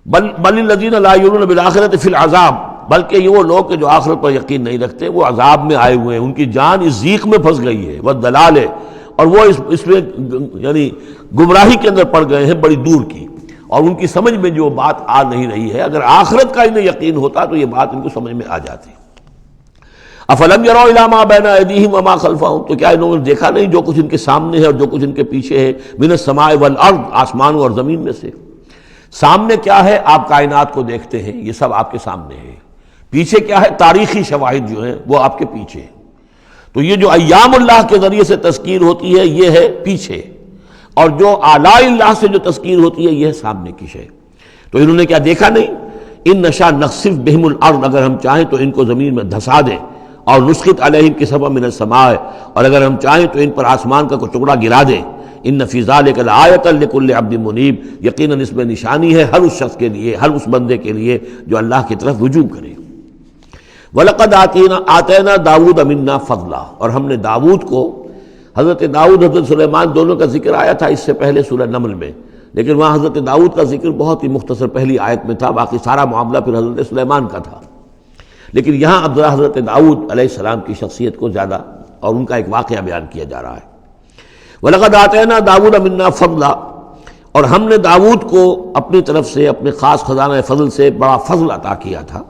بل الذین لا یؤمنون بالآخرۃ فی العذاب، بلکہ یہ وہ لوگ کہ جو آخرت پر یقین نہیں رکھتے وہ عذاب میں آئے ہوئے ہیں، ان کی جان اس ضیق میں پھنس گئی ہے، وہ دلال ہے، اور وہ اس میں یعنی گمراہی کے اندر پڑ گئے ہیں بڑی دور کی، اور ان کی سمجھ میں جو بات آ نہیں رہی ہے. اگر آخرت کا انہیں یقین ہوتا تو یہ بات ان کو سمجھ میں آ جاتی. افلم یروا الی ما بین ایدیہم وما خلفہم، تو کیا انہوں نے دیکھا نہیں جو کچھ ان کے سامنے ہے اور جو کچھ ان کے پیچھے ہے، من السماء والارض، آسمانوں اور زمین میں سے. سامنے کیا ہے؟ آپ کائنات کو دیکھتے ہیں، یہ سب آپ کے سامنے ہے. پیچھے کیا ہے؟ تاریخی شواہد جو ہیں وہ آپ کے پیچھے. تو یہ جو ایام اللہ کے ذریعے سے تذکیر ہوتی ہے یہ ہے پیچھے، اور جو آلاء اللہ سے جو تذکیر ہوتی ہے یہ ہے سامنے کی شے. تو انہوں نے کیا دیکھا نہیں؟ ان نشاء نخسف بہم الارض، اگر ہم چاہیں تو ان کو زمین میں دھسا دیں، اور نسقط علیہم کسفا من السماء، اور اگر ہم چاہیں تو ان پر آسمان کا کوئی ٹکڑا گرا دیں. ان فی ذلک لآیۃ لکل عبد منیب، یقیناً اس میں نشانی ہے ہر اس شخص کے لیے، ہر اس بندے کے لیے جو اللہ کی طرف رجوع کرے. وَلَقَدْ آتَيْنَا دَاوُودَ مِنَّا فَضْلًا، اور ہم نے داؤد کو، حضرت داؤد حضرت سلیمان دونوں کا ذکر آیا تھا اس سے پہلے سورہ نمل میں، لیکن وہاں حضرت داؤد کا ذکر بہت ہی مختصر پہلی آیت میں تھا، باقی سارا معاملہ پھر حضرت سلیمان کا تھا. لیکن یہاں اب ذرا حضرت داؤد علیہ السلام کی شخصیت کو زیادہ اور ان کا ایک واقعہ بیان کیا جا رہا ہے. وَلَقَدْ آتَيْنَا دَاوُودَ مِنَّا فَضْلًا، اور ہم نے داؤد کو اپنی طرف سے اپنے خاص خزانہ فضل سے بڑا فضل عطا کیا تھا.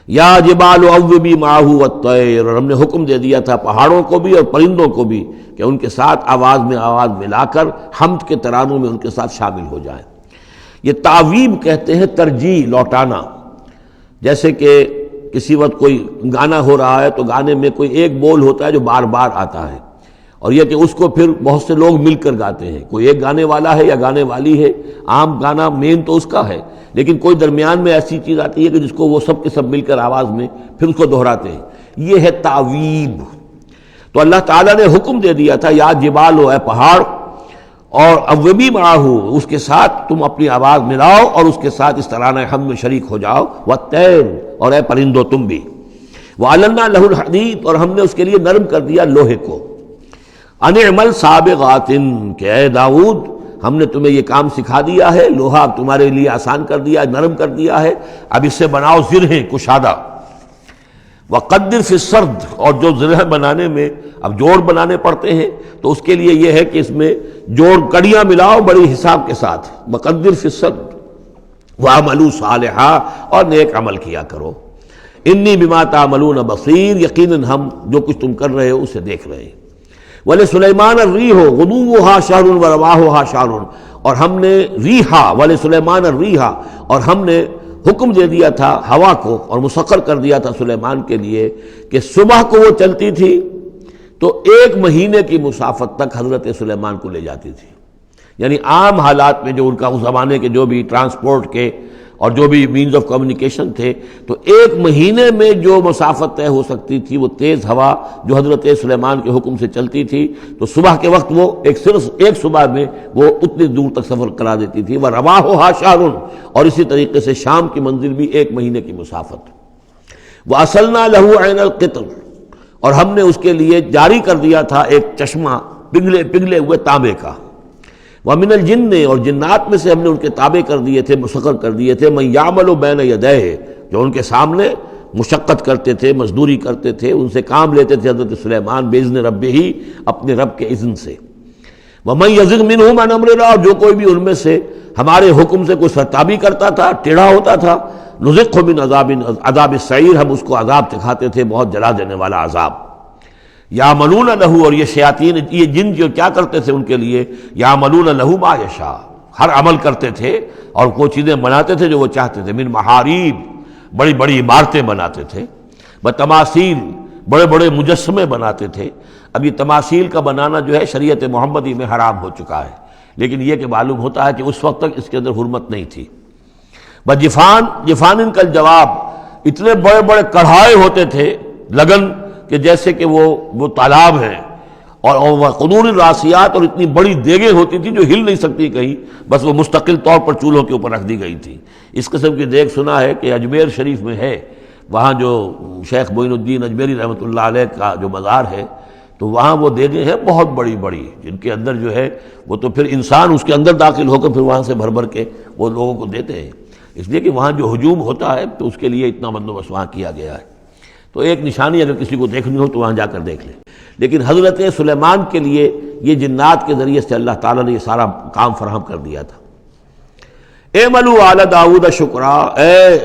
یا جبال اوبی معہ والطیر، اور ہم نے حکم دے دیا تھا پہاڑوں کو بھی اور پرندوں کو بھی کہ ان کے ساتھ آواز میں آواز ملا کر حمد کے ترانوں میں ان کے ساتھ شامل ہو جائیں. یہ تعویب کہتے ہیں ترجیح، لوٹانا. جیسے کہ کسی وقت کوئی گانا ہو رہا ہے تو گانے میں کوئی ایک بول ہوتا ہے جو بار بار آتا ہے، اور یہ کہ اس کو پھر بہت سے لوگ مل کر گاتے ہیں. کوئی ایک گانے والا ہے یا گانے والی ہے، عام گانا مین تو اس کا ہے، لیکن کوئی درمیان میں ایسی چیز آتی ہے کہ جس کو وہ سب کے سب مل کر آواز میں پھر اس کو دہراتے ہیں. یہ ہے تعویب. تو اللہ تعالیٰ نے حکم دے دیا تھا یا جبال ہو، اے پہاڑ، اور اوبی معہ، اس کے ساتھ تم اپنی آواز ملاؤ اور اس کے ساتھ اس ترانہ حمد میں شریک ہو جاؤ. والطیر، اور اے پرندو تم بھی. وَعَلَنَّا لَهُ الْحَدِيدَ، اور ہم نے اس کے لیے نرم کر دیا لوہے کو. ان اعمل سابغات، کہ اے داؤد ہم نے تمہیں یہ کام سکھا دیا ہے، لوہا اب تمہارے لیے آسان کر دیا، نرم کر دیا ہے، اب اس سے بناؤ زرہیں کشادہ. وقدر فی السرد، اور جو زرہ بنانے میں اب جوڑ بنانے پڑتے ہیں تو اس کے لیے یہ ہے کہ اس میں جوڑ کڑیاں ملاؤ بڑی حساب کے ساتھ. وقدر فی السرد وَعَمَلُوا صَالِحًا، اور نیک عمل کیا کرو. انی بما تعملون بصیر، یقیناً ہم جو کچھ تم کر رہے ہو اسے دیکھ رہے ہیں. وَلِسُلَيْمَانَ الرِّيحُ غُدُوُّهَا شَهْرٌ وَرَوَاحُهَا شَهْرٌ، اور ہم نے ریحا، وَلِسُلَيْمَانَ الرِّيحَ، اور ہم نے حکم دے دیا تھا ہوا کو اور مسخر کر دیا تھا سلیمان کے لیے کہ صبح کو وہ چلتی تھی تو 1 مہینے کی مسافت تک حضرت سلیمان کو لے جاتی تھی. یعنی عام حالات میں جو ان کا اس زمانے کے جو بھی ٹرانسپورٹ کے اور جو بھی مینز آف کمیونیکیشن تھے تو 1 مہینے میں جو مسافت طے ہو سکتی تھی وہ تیز ہوا جو حضرت سلیمان کے حکم سے چلتی تھی تو صبح کے وقت وہ صرف ایک صبح میں وہ اتنی دور تک سفر کرا دیتی تھی. وَرَوَاحُهَا شَهْرٌ، اور اسی طریقے سے شام کی منزل بھی 1 مہینے کی مسافت. وَأَصَلْنَا لَهُ عَيْنَ الْقِطْرِ، اور ہم نے اس کے لیے جاری کر دیا تھا ایک چشمہ پگھلے ہوئے تانبے کا. وَمِنَ الْجِنِّ، اور جنات میں سے ہم نے ان کے تابع کر دیے تھے، مسخر کر دیے تھے. مَن يَعْمَلُ بَيْنَ يَدَيْهِ، جو ان کے سامنے مشقت کرتے تھے، مزدوری کرتے تھے، ان سے کام لیتے تھے حضرت سلیمان بِإِذْنِ رَبِّهِ، اپنے رب کے اذن سے. وَمَن يَزِغْ مِنْهُمْ عَنْ أَمْرِنَا، اور جو کوئی بھی ان میں سے ہمارے حکم سے کوئی سرتابی کرتا تھا، ٹیڑھا ہوتا تھا، نُذِقْهُ مِنْ عَذَابِ السَّعِيرِ، ہم اس کو عذاب دکھاتے تھے، بہت جلا دینے والا عذاب. یعملون لہ، اور یہ شیاطین، یہ جن جو کیا کرتے تھے ان کے لیے، یعملون لہ ما یشاء، ہر عمل کرتے تھے اور وہ چیزیں بناتے تھے جو وہ چاہتے تھے. من محاریب، بڑی بڑی عمارتیں بناتے تھے. بتماثیل، بڑے بڑے مجسمے بناتے تھے. اب یہ تماثیل کا بنانا جو ہے شریعت محمدی میں حرام ہو چکا ہے، لیکن یہ کہ معلوم ہوتا ہے کہ اس وقت تک اس کے اندر حرمت نہیں تھی. جفان کا جواب، اتنے بڑے بڑے کڑھائے ہوتے تھے لگن کہ جیسے کہ وہ تالاب ہیں، اور قدور الراسیات، اور اتنی بڑی دیگیں ہوتی تھی جو ہل نہیں سکتی کہیں، بس وہ مستقل طور پر چولہوں کے اوپر رکھ دی گئی تھی۔ اس قسم کی دیگ سنا ہے کہ اجمیر شریف میں ہے، وہاں جو شیخ معین الدین اجمیری رحمۃ اللہ علیہ کا جو مزار ہے، تو وہاں وہ دیگیں ہیں بہت بڑی بڑی، جن کے اندر جو ہے وہ تو پھر انسان اس کے اندر داخل ہو کر پھر وہاں سے بھر بھر کے وہ لوگوں کو دیتے ہیں، اس لیے کہ وہاں جو ہجوم ہوتا ہے تو اس کے لیے اتنا بندوبست وہاں کیا گیا ہے۔ تو ایک نشانی اگر کسی کو دیکھنی ہو تو وہاں جا کر دیکھ لیں۔ لیکن حضرت سلیمان کے لیے یہ جنات کے ذریعے سے اللہ تعالیٰ نے یہ سارا کام فراہم کر دیا تھا۔ اعملوا آل داؤد شکرا، اے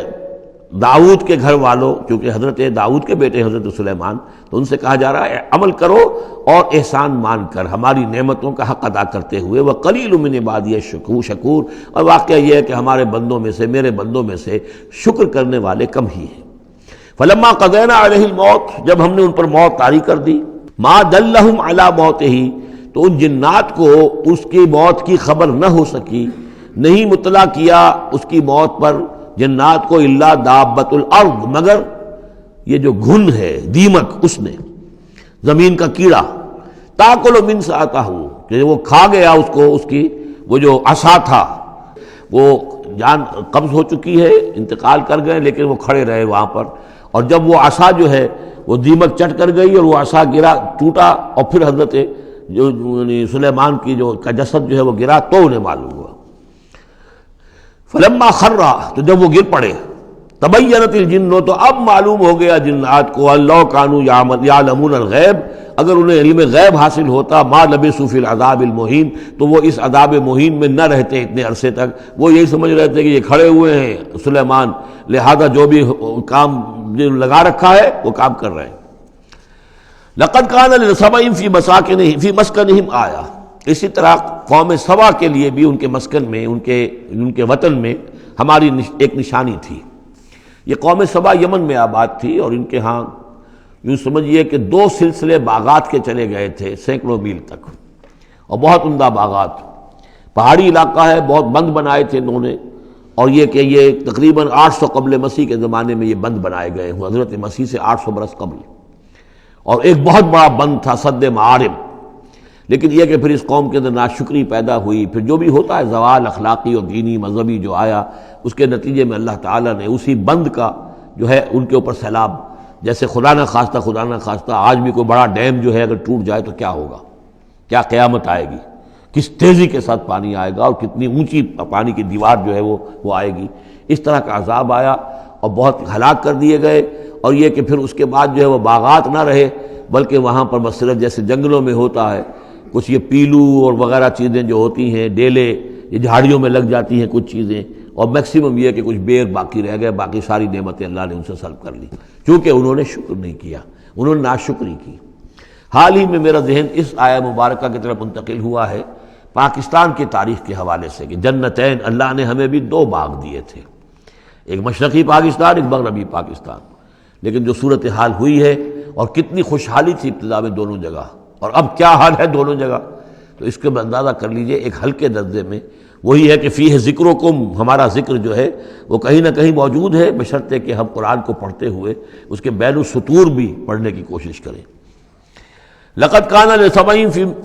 داؤد کے گھر والوں، چونکہ حضرت داؤد کے بیٹے حضرت سلیمان، تو ان سے کہا جا رہا ہے عمل کرو اور احسان مان کر ہماری نعمتوں کا حق ادا کرتے ہوئے، وقلیل من عبادی الشکور، اور واقعہ یہ ہے کہ ہمارے بندوں میں سے، میرے بندوں میں سے شکر کرنے والے کم ہی ہیں۔ فلما قضینا علیہ الموت، جب ہم نے ان پر موت طاری کر دی، ما دلہم علی موتہ، تو ان جنات کو اس کی موت کی خبر نہ ہو سکی، نہیں مطلع کیا اس کی موت پر جنات کو، الا دابۃ الارض، مگر یہ جو گھن ہے دیمک، اس نے، زمین کا کیڑا، تاکل من ساعتہ، کہ وہ کھا گیا اس کو، اس کی وہ جو عصا تھا، وہ جان قبض ہو چکی ہے، انتقال کر گئے، لیکن وہ کھڑے رہے وہاں پر، اور جب وہ عصا جو ہے وہ دیمک چٹ کر گئی اور وہ عصا گرا، ٹوٹا، اور پھر حضرت جو سلیمان کی جو کا جسد جو ہے وہ گرا، تو انہیں معلوم ہوا۔ فلما خرّا، تو جب وہ گر پڑے، تبینت الجن، تو اب معلوم ہو گیا جنات کو، اللہ کانوا یعلمون الغیب، اگر انہیں علم غیب حاصل ہوتا، ما لبثوا فی العذاب المہین، تو وہ اس عذاب مہین میں نہ رہتے اتنے عرصے تک۔ وہ یہی سمجھ رہے تھے کہ یہ کھڑے ہوئے ہیں سلیمان، لہذا جو بھی کام لگا رکھا ہے وہ کام کر رہے ہیں۔ لقد کان لسبأ فی مسکنہم آیہ، اسی طرح قوم سبا کے لیے بھی ان کے مسکن میں، ان کے وطن میں ہماری ایک نشانی تھی۔ یہ قوم سبا یمن میں آباد تھی، اور ان کے ہاں یوں سمجھیے کہ 2 سلسلے باغات کے چلے گئے تھے سینکڑوں میل تک، اور بہت عمدہ باغات، پہاڑی علاقہ ہے، بہت بند بنائے تھے انہوں نے، اور یہ کہ یہ تقریباً 800 قبل مسیح کے زمانے میں یہ بند بنائے گئے ہوں، حضرت مسیح سے 800 برس قبل، اور ایک بہت بڑا بند تھا سد معارم۔ لیکن یہ کہ پھر اس قوم کے اندر ناشکری پیدا ہوئی، پھر جو بھی ہوتا ہے زوال اخلاقی اور دینی مذہبی جو آیا، اس کے نتیجے میں اللہ تعالیٰ نے اسی بند کا جو ہے ان کے اوپر سیلاب، جیسے خدا نہ خواستہ آج بھی کوئی بڑا ڈیم جو ہے اگر ٹوٹ جائے تو کیا ہوگا، کیا قیامت آئے گی، کس تیزی کے ساتھ پانی آئے گا، اور کتنی اونچی پانی کی دیوار جو ہے وہ آئے گی، اس طرح کا عذاب آیا اور بہت ہلاک کر دیے گئے۔ اور یہ کہ پھر اس کے بعد جو ہے وہ باغات نہ رہے، بلکہ وہاں پر بس صرف جیسے جنگلوں میں ہوتا ہے کچھ یہ پیلو اور وغیرہ چیزیں جو ہوتی ہیں، ڈیلے، یہ جھاڑیوں میں لگ جاتی ہیں کچھ چیزیں، اور میکسیمم یہ کہ کچھ بیر باقی رہ گئے، باقی ساری نعمتیں اللہ نے ان سے سلب کر لی، چونکہ انہوں نے شکر نہیں کیا، انہوں نے ناشکری کی۔ حال ہی میں میرا ذہن اس آیہ مبارکہ کی طرف منتقل ہوا ہے پاکستان کی تاریخ کے حوالے سے، کہ جنتین، اللہ نے ہمیں بھی 2 باغ دیے تھے، ایک مشرقی پاکستان، ایک مغربی پاکستان، لیکن جو صورتحال ہوئی ہے، اور کتنی خوشحالی تھی ابتدا میں دونوں جگہ، اور اب کیا حال ہے دونوں جگہ، تو اس کے اندازہ کر لیجئے ایک ہلکے درجے میں وہی ہے کہ فیہ ذکرکم، ہمارا ذکر جو ہے وہ کہیں نہ کہیں موجود ہے، بشرطے کہ ہم قرآن کو پڑھتے ہوئے اس کے بین السطور بھی پڑھنے کی کوشش کریں۔ لقد کان لسبأ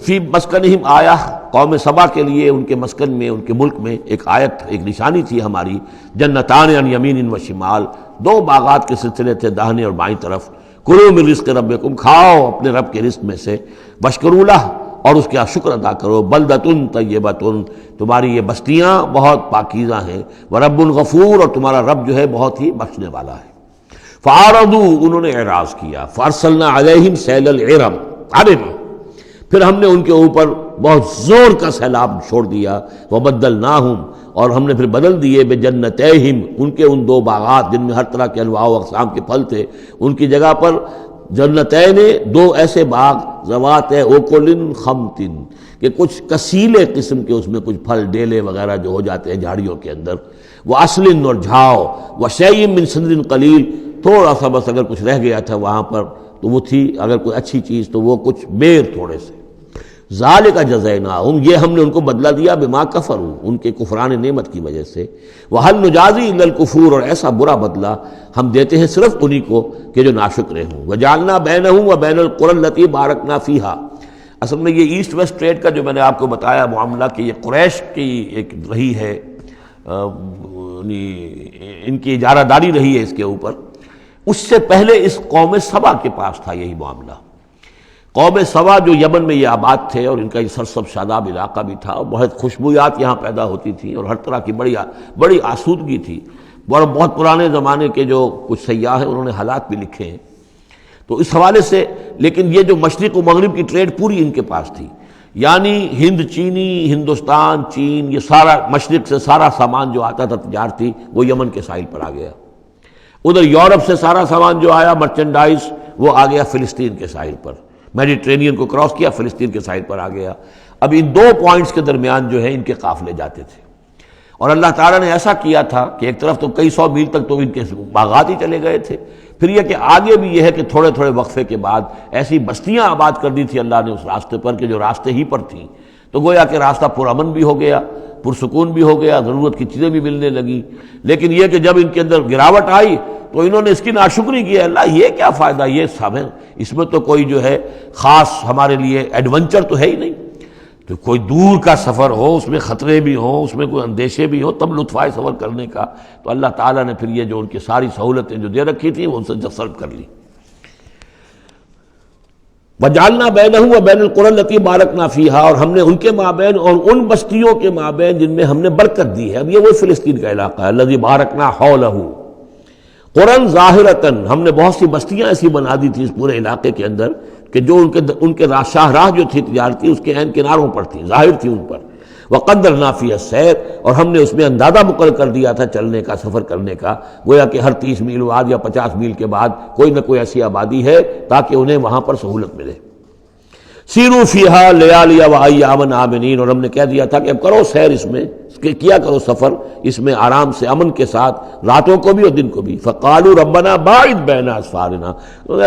فی مسکنہم آیہ، قوم سبا کے لیے ان کے مسکن میں، ان کے ملک میں ایک آیت، ایک نشانی تھی ہماری، جنتان عن یمین و شمال، 2 باغات کے سلسلے تھے داہنے اور بائیں طرف، کلوا من رزق ربکم، کھاؤ اپنے رب کے رزق میں سے، واشکروا لہ، اور اس کا شکر ادا کرو، بلدۃ طیبۃ، تمہاری یہ بستیاں بہت پاکیزہ ہیں، ورب غفور، اور تمہارا رب جو ہے بہت ہی بخشنے والا ہے۔ فاعرضوا، انہوں نے اعراض کیا، فارسلنا علیہم سیل العرم، پھر ہم نے ان کے اوپر بہت زور کا سیلاب چھوڑ دیا، وبدلناہم، اور ہم نے پھر بدل دیے، بجنتیہم، ان کے ان 2 باغات جن میں ہر طرح کے انواع و اقسام کے پھل تھے، ان کی جگہ پر جنتین، 2 ایسے باغ، ذوات اوکل خمط، کہ کچھ کسیلے قسم کے اس میں کچھ پھل ڈیلے وغیرہ جو ہو جاتے ہیں جھاڑیوں کے اندر، وہ اصل، اور جھاؤ، وشیء من سدر قلیل، تھوڑا سا بس اگر کچھ رہ گیا تھا وہاں پر تو وہ تھی اگر کوئی اچھی چیز تو وہ کچھ بیر تھوڑے سے۔ ذالک جزیناہم، یہ ہم نے ان کو بدلہ دیا، بما کفروا، ان کے کفران نعمت کی وجہ سے، وہل نجازی الا الکفور، اور ایسا برا بدلہ ہم دیتے ہیں صرف انہی کو کہ جو ناشکرے ہوں۔ وجعلنا بینہم وبین القری التی بارکنا فیہا، اصل میں یہ ایسٹ ویسٹ ٹریڈ کا جو میں نے آپ کو بتایا معاملہ کہ یہ قریش کی ایک رہی ہے، ان کی اجارہ داری رہی ہے اس کے اوپر، اس سے پہلے اس قوم سبا کے پاس تھا یہی معاملہ۔ قوم سبا جو یمن میں یہ آباد تھے اور ان کا یہ سرسبز شاداب علاقہ بھی تھا، بہت خوشبویات یہاں پیدا ہوتی تھیں اور ہر طرح کی بڑی آسودگی تھی، اور بہت پرانے زمانے کے جو کچھ سیاح ہیں انہوں نے حالات بھی لکھے ہیں۔ تو اس حوالے سے لیکن یہ جو مشرق و مغرب کی ٹریڈ پوری ان کے پاس تھی، یعنی ہند چینی، ہندوستان چین، یہ سارا مشرق سے سارا سامان جو آتا تھا تجارتی وہ یمن کے ساحل پر آ گیا۔ ادھر یورپ سے سارا سامان جو آیا مرچنڈائز وہ آ گیا فلسطین کے ساحل پر، میڈیٹرینین کو کراس کیا فلسطین کے ساحل پر آ گیا۔ اب ان دو پوائنٹس کے درمیان جو ہے ان کے قافلے جاتے تھے، اور اللہ تعالیٰ نے ایسا کیا تھا کہ ایک طرف تو کئی سو میل تک تو ان کے باغات ہی چلے گئے تھے، پھر یہ کہ آگے بھی یہ ہے کہ تھوڑے تھوڑے وقفے کے بعد ایسی بستیاں آباد کر دی تھی اللہ نے اس راستے پر کہ جو راستے ہی پر تھیں، تو گویا کہ راستہ پرامن بھی ہو گیا، پرسکون بھی ہو گیا، ضرورت کی چیزیں بھی ملنے لگی۔ لیکن یہ کہ جب ان کے اندر گراوٹ آئی تو انہوں نے اس کی ناشکری کی، اللہ یہ کیا فائدہ، یہ سب ہے، اس میں تو کوئی جو ہے خاص ہمارے لیے ایڈونچر تو ہے ہی نہیں، تو کوئی دور کا سفر ہو، اس میں خطرے بھی ہوں، اس میں کوئی اندیشے بھی ہوں، تب لطف آئے سفر کرنے کا۔ تو اللہ تعالیٰ نے پھر یہ جو ان کی ساری سہولتیں جو دے رکھی تھیں وہ ان سے جسد کر لی۔ وَجَعَلْنَا بَيْنَهُ وَبَيْنَ الْقُرَى الَّتِي بَارَكْنَا فِيهَا، اور ہم نے ان کے مابین اور ان بستیوں کے مابین جن میں ہم نے برکت دی ہے، اب یہ وہ فلسطین کا علاقہ ہے، الَّذِي بَارَكْنَا حَوْلَهُ قُرًى ظَاهِرَةً، ہم نے بہت سی بستیاں ایسی بنا دی تھی اس پورے علاقے کے اندر کہ جو ان کے شاہراہ جو تھی تجارتی اس کے عین کناروں پر تھی، ظاہر تھی ان پر۔ وَقَدَّرْنَا فِيهَا السَّيْرَ، اور ہم نے اس میں اندازہ مقرر کر دیا تھا چلنے کا، سفر کرنے کا، گویا کہ ہر 30 میل بعد یا 50 میل کے بعد کوئی نہ کوئی ایسی آبادی ہے تاکہ انہیں وہاں پر سہولت ملے۔ سیروا فیہا لیالی و ایاما آمنین، اور ہم نے کہہ دیا تھا کہ اب کرو سیر اس میں، کیا کرو سفر اس میں آرام سے امن کے ساتھ، راتوں کو بھی اور دن کو بھی۔ فقالوا ربنا باعد بین اسفارنا،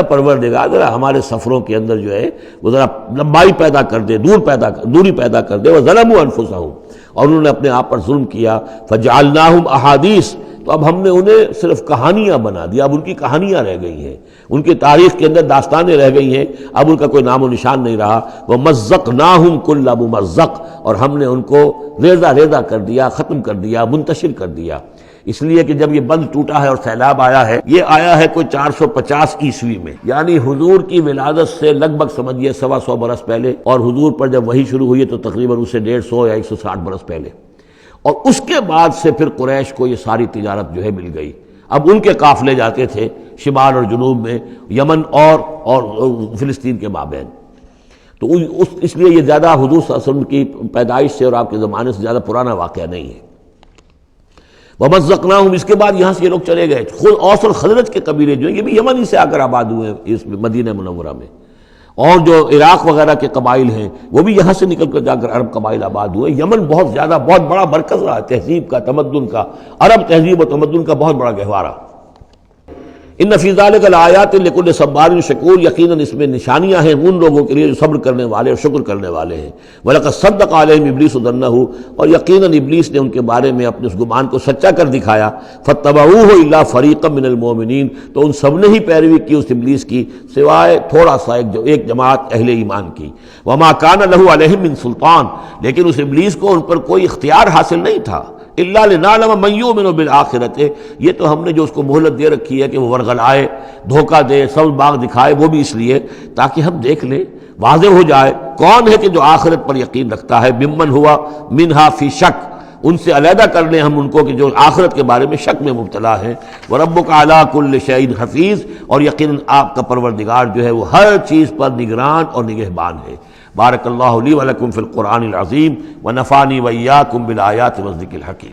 پروردگار ذرا ہمارے سفروں کے اندر جو ہے وہ ذرا لمبائی پیدا کر دے، دوری پیدا کر دے۔ وظلموا انفسہم، اور انہوں نے اپنے آپ پر ظلم کیا۔ فجعلناہم احادیث، تو اب ہم نے انہیں صرف کہانیاں بنا دیا، اب ان کی کہانیاں رہ گئی ہیں، ان کی تاریخ کے اندر داستانیں رہ گئی ہیں، اب ان کا کوئی نام و نشان نہیں رہا۔ وَمَزَّقْنَاهُمْ كُلَّ مُمَزَّقٍ، اور ہم نے ان کو ریزہ ریزہ کر دیا، ختم کر دیا، منتشر کر دیا، اس لیے کہ جب یہ بند ٹوٹا ہے اور سیلاب آیا ہے، یہ آیا ہے کوئی 450 عیسوی میں، یعنی حضور کی ولادت سے لگ بھگ سمجھیے 125 برس پہلے، اور حضور پر جب وحی شروع ہوئی تو تقریباً اسے 150 یا 160 برس پہلے، اور اس کے بعد سے پھر قریش کو یہ ساری تجارت جو ہے مل گئی۔ اب ان کے قافلے جاتے تھے شمال اور جنوب میں، یمن اور فلسطین کے مابین، تو اس لیے یہ زیادہ حضور صلی اللہ علیہ وسلم کی پیدائش سے اور آپ کے زمانے سے زیادہ پرانا واقعہ نہیں ہے۔ وَمَزَّقْنَاهُمْ، اس کے بعد یہاں سے یہ لوگ چلے گئے، خود اوس اور خزرج کے قبیلے جو ہیں یہ بھی یمن ہی سے آ کر آباد ہوئے ہیں اس مدینہ منورہ میں، اور جو عراق وغیرہ کے قبائل ہیں وہ بھی یہاں سے نکل کر جا کر عرب قبائل آباد ہوئے۔ یمن بہت زیادہ بہت بڑا مرکز رہا تہذیب کا، تمدن کا، عرب تہذیب و تمدن کا بہت بڑا گہوارہ۔ ان فی ذلک لآیات لکل صبار شکور، یقیناً اس میں نشانیاں ہیں ان لوگوں کے لیے جو صبر کرنے والے اور شکر کرنے والے ہیں۔ وَلَقَدْ صَدَّقَ عَلَيْهِمْ إِبْلِيسُ ظَنَّهُ، اور یقیناً ابلیس نے ان کے بارے میں اپنے اس گمان کو سچا کر دکھایا۔ فَاتَّبَعُوهُ إِلَّا فَرِيقًا مِّنَ الْمُؤْمِنِينَ، تو ان سب نے ہی پیروی کی اس ابلیس کی سوائے تھوڑا سا ایک جماعت اہل ایمان کی۔ وَمَا كَانَ لَهُ عَلَيْهِمْ مِّن سُلطان، لیکن اس ابلیس کو ان پر کوئی اختیار حاصل نہیں تھا۔ الا لنعلم من یؤمن بالآخرۃ، یہ تو ہم نے جو اس کو مہلت دے رکھی ہے کہ وہ ورغلائے، دھوکہ دے، سب باغ دکھائے، وہ بھی اس لیے تاکہ ہم دیکھ لیں، واضح ہو جائے کون ہے کہ جو آخرت پر یقین رکھتا ہے، ممن ہوا منہا فی شک، ان سے علیحدہ کر لیں ہم ان کو کہ جو آخرت کے بارے میں شک میں مبتلا ہے۔ وَرَبُّكَ عَلَىٰ كُلِّ شَيْءٍ حَفِيظٌ، اور یقیناً آپ کا پروردگار جو ہے وہ ہر چیز پر نگران اور نگہبان ہے۔ بارک اللہ لی ولکم فی القرآن العظیم ونفعنی وإیاکم بالآیات والذکر الحکیم۔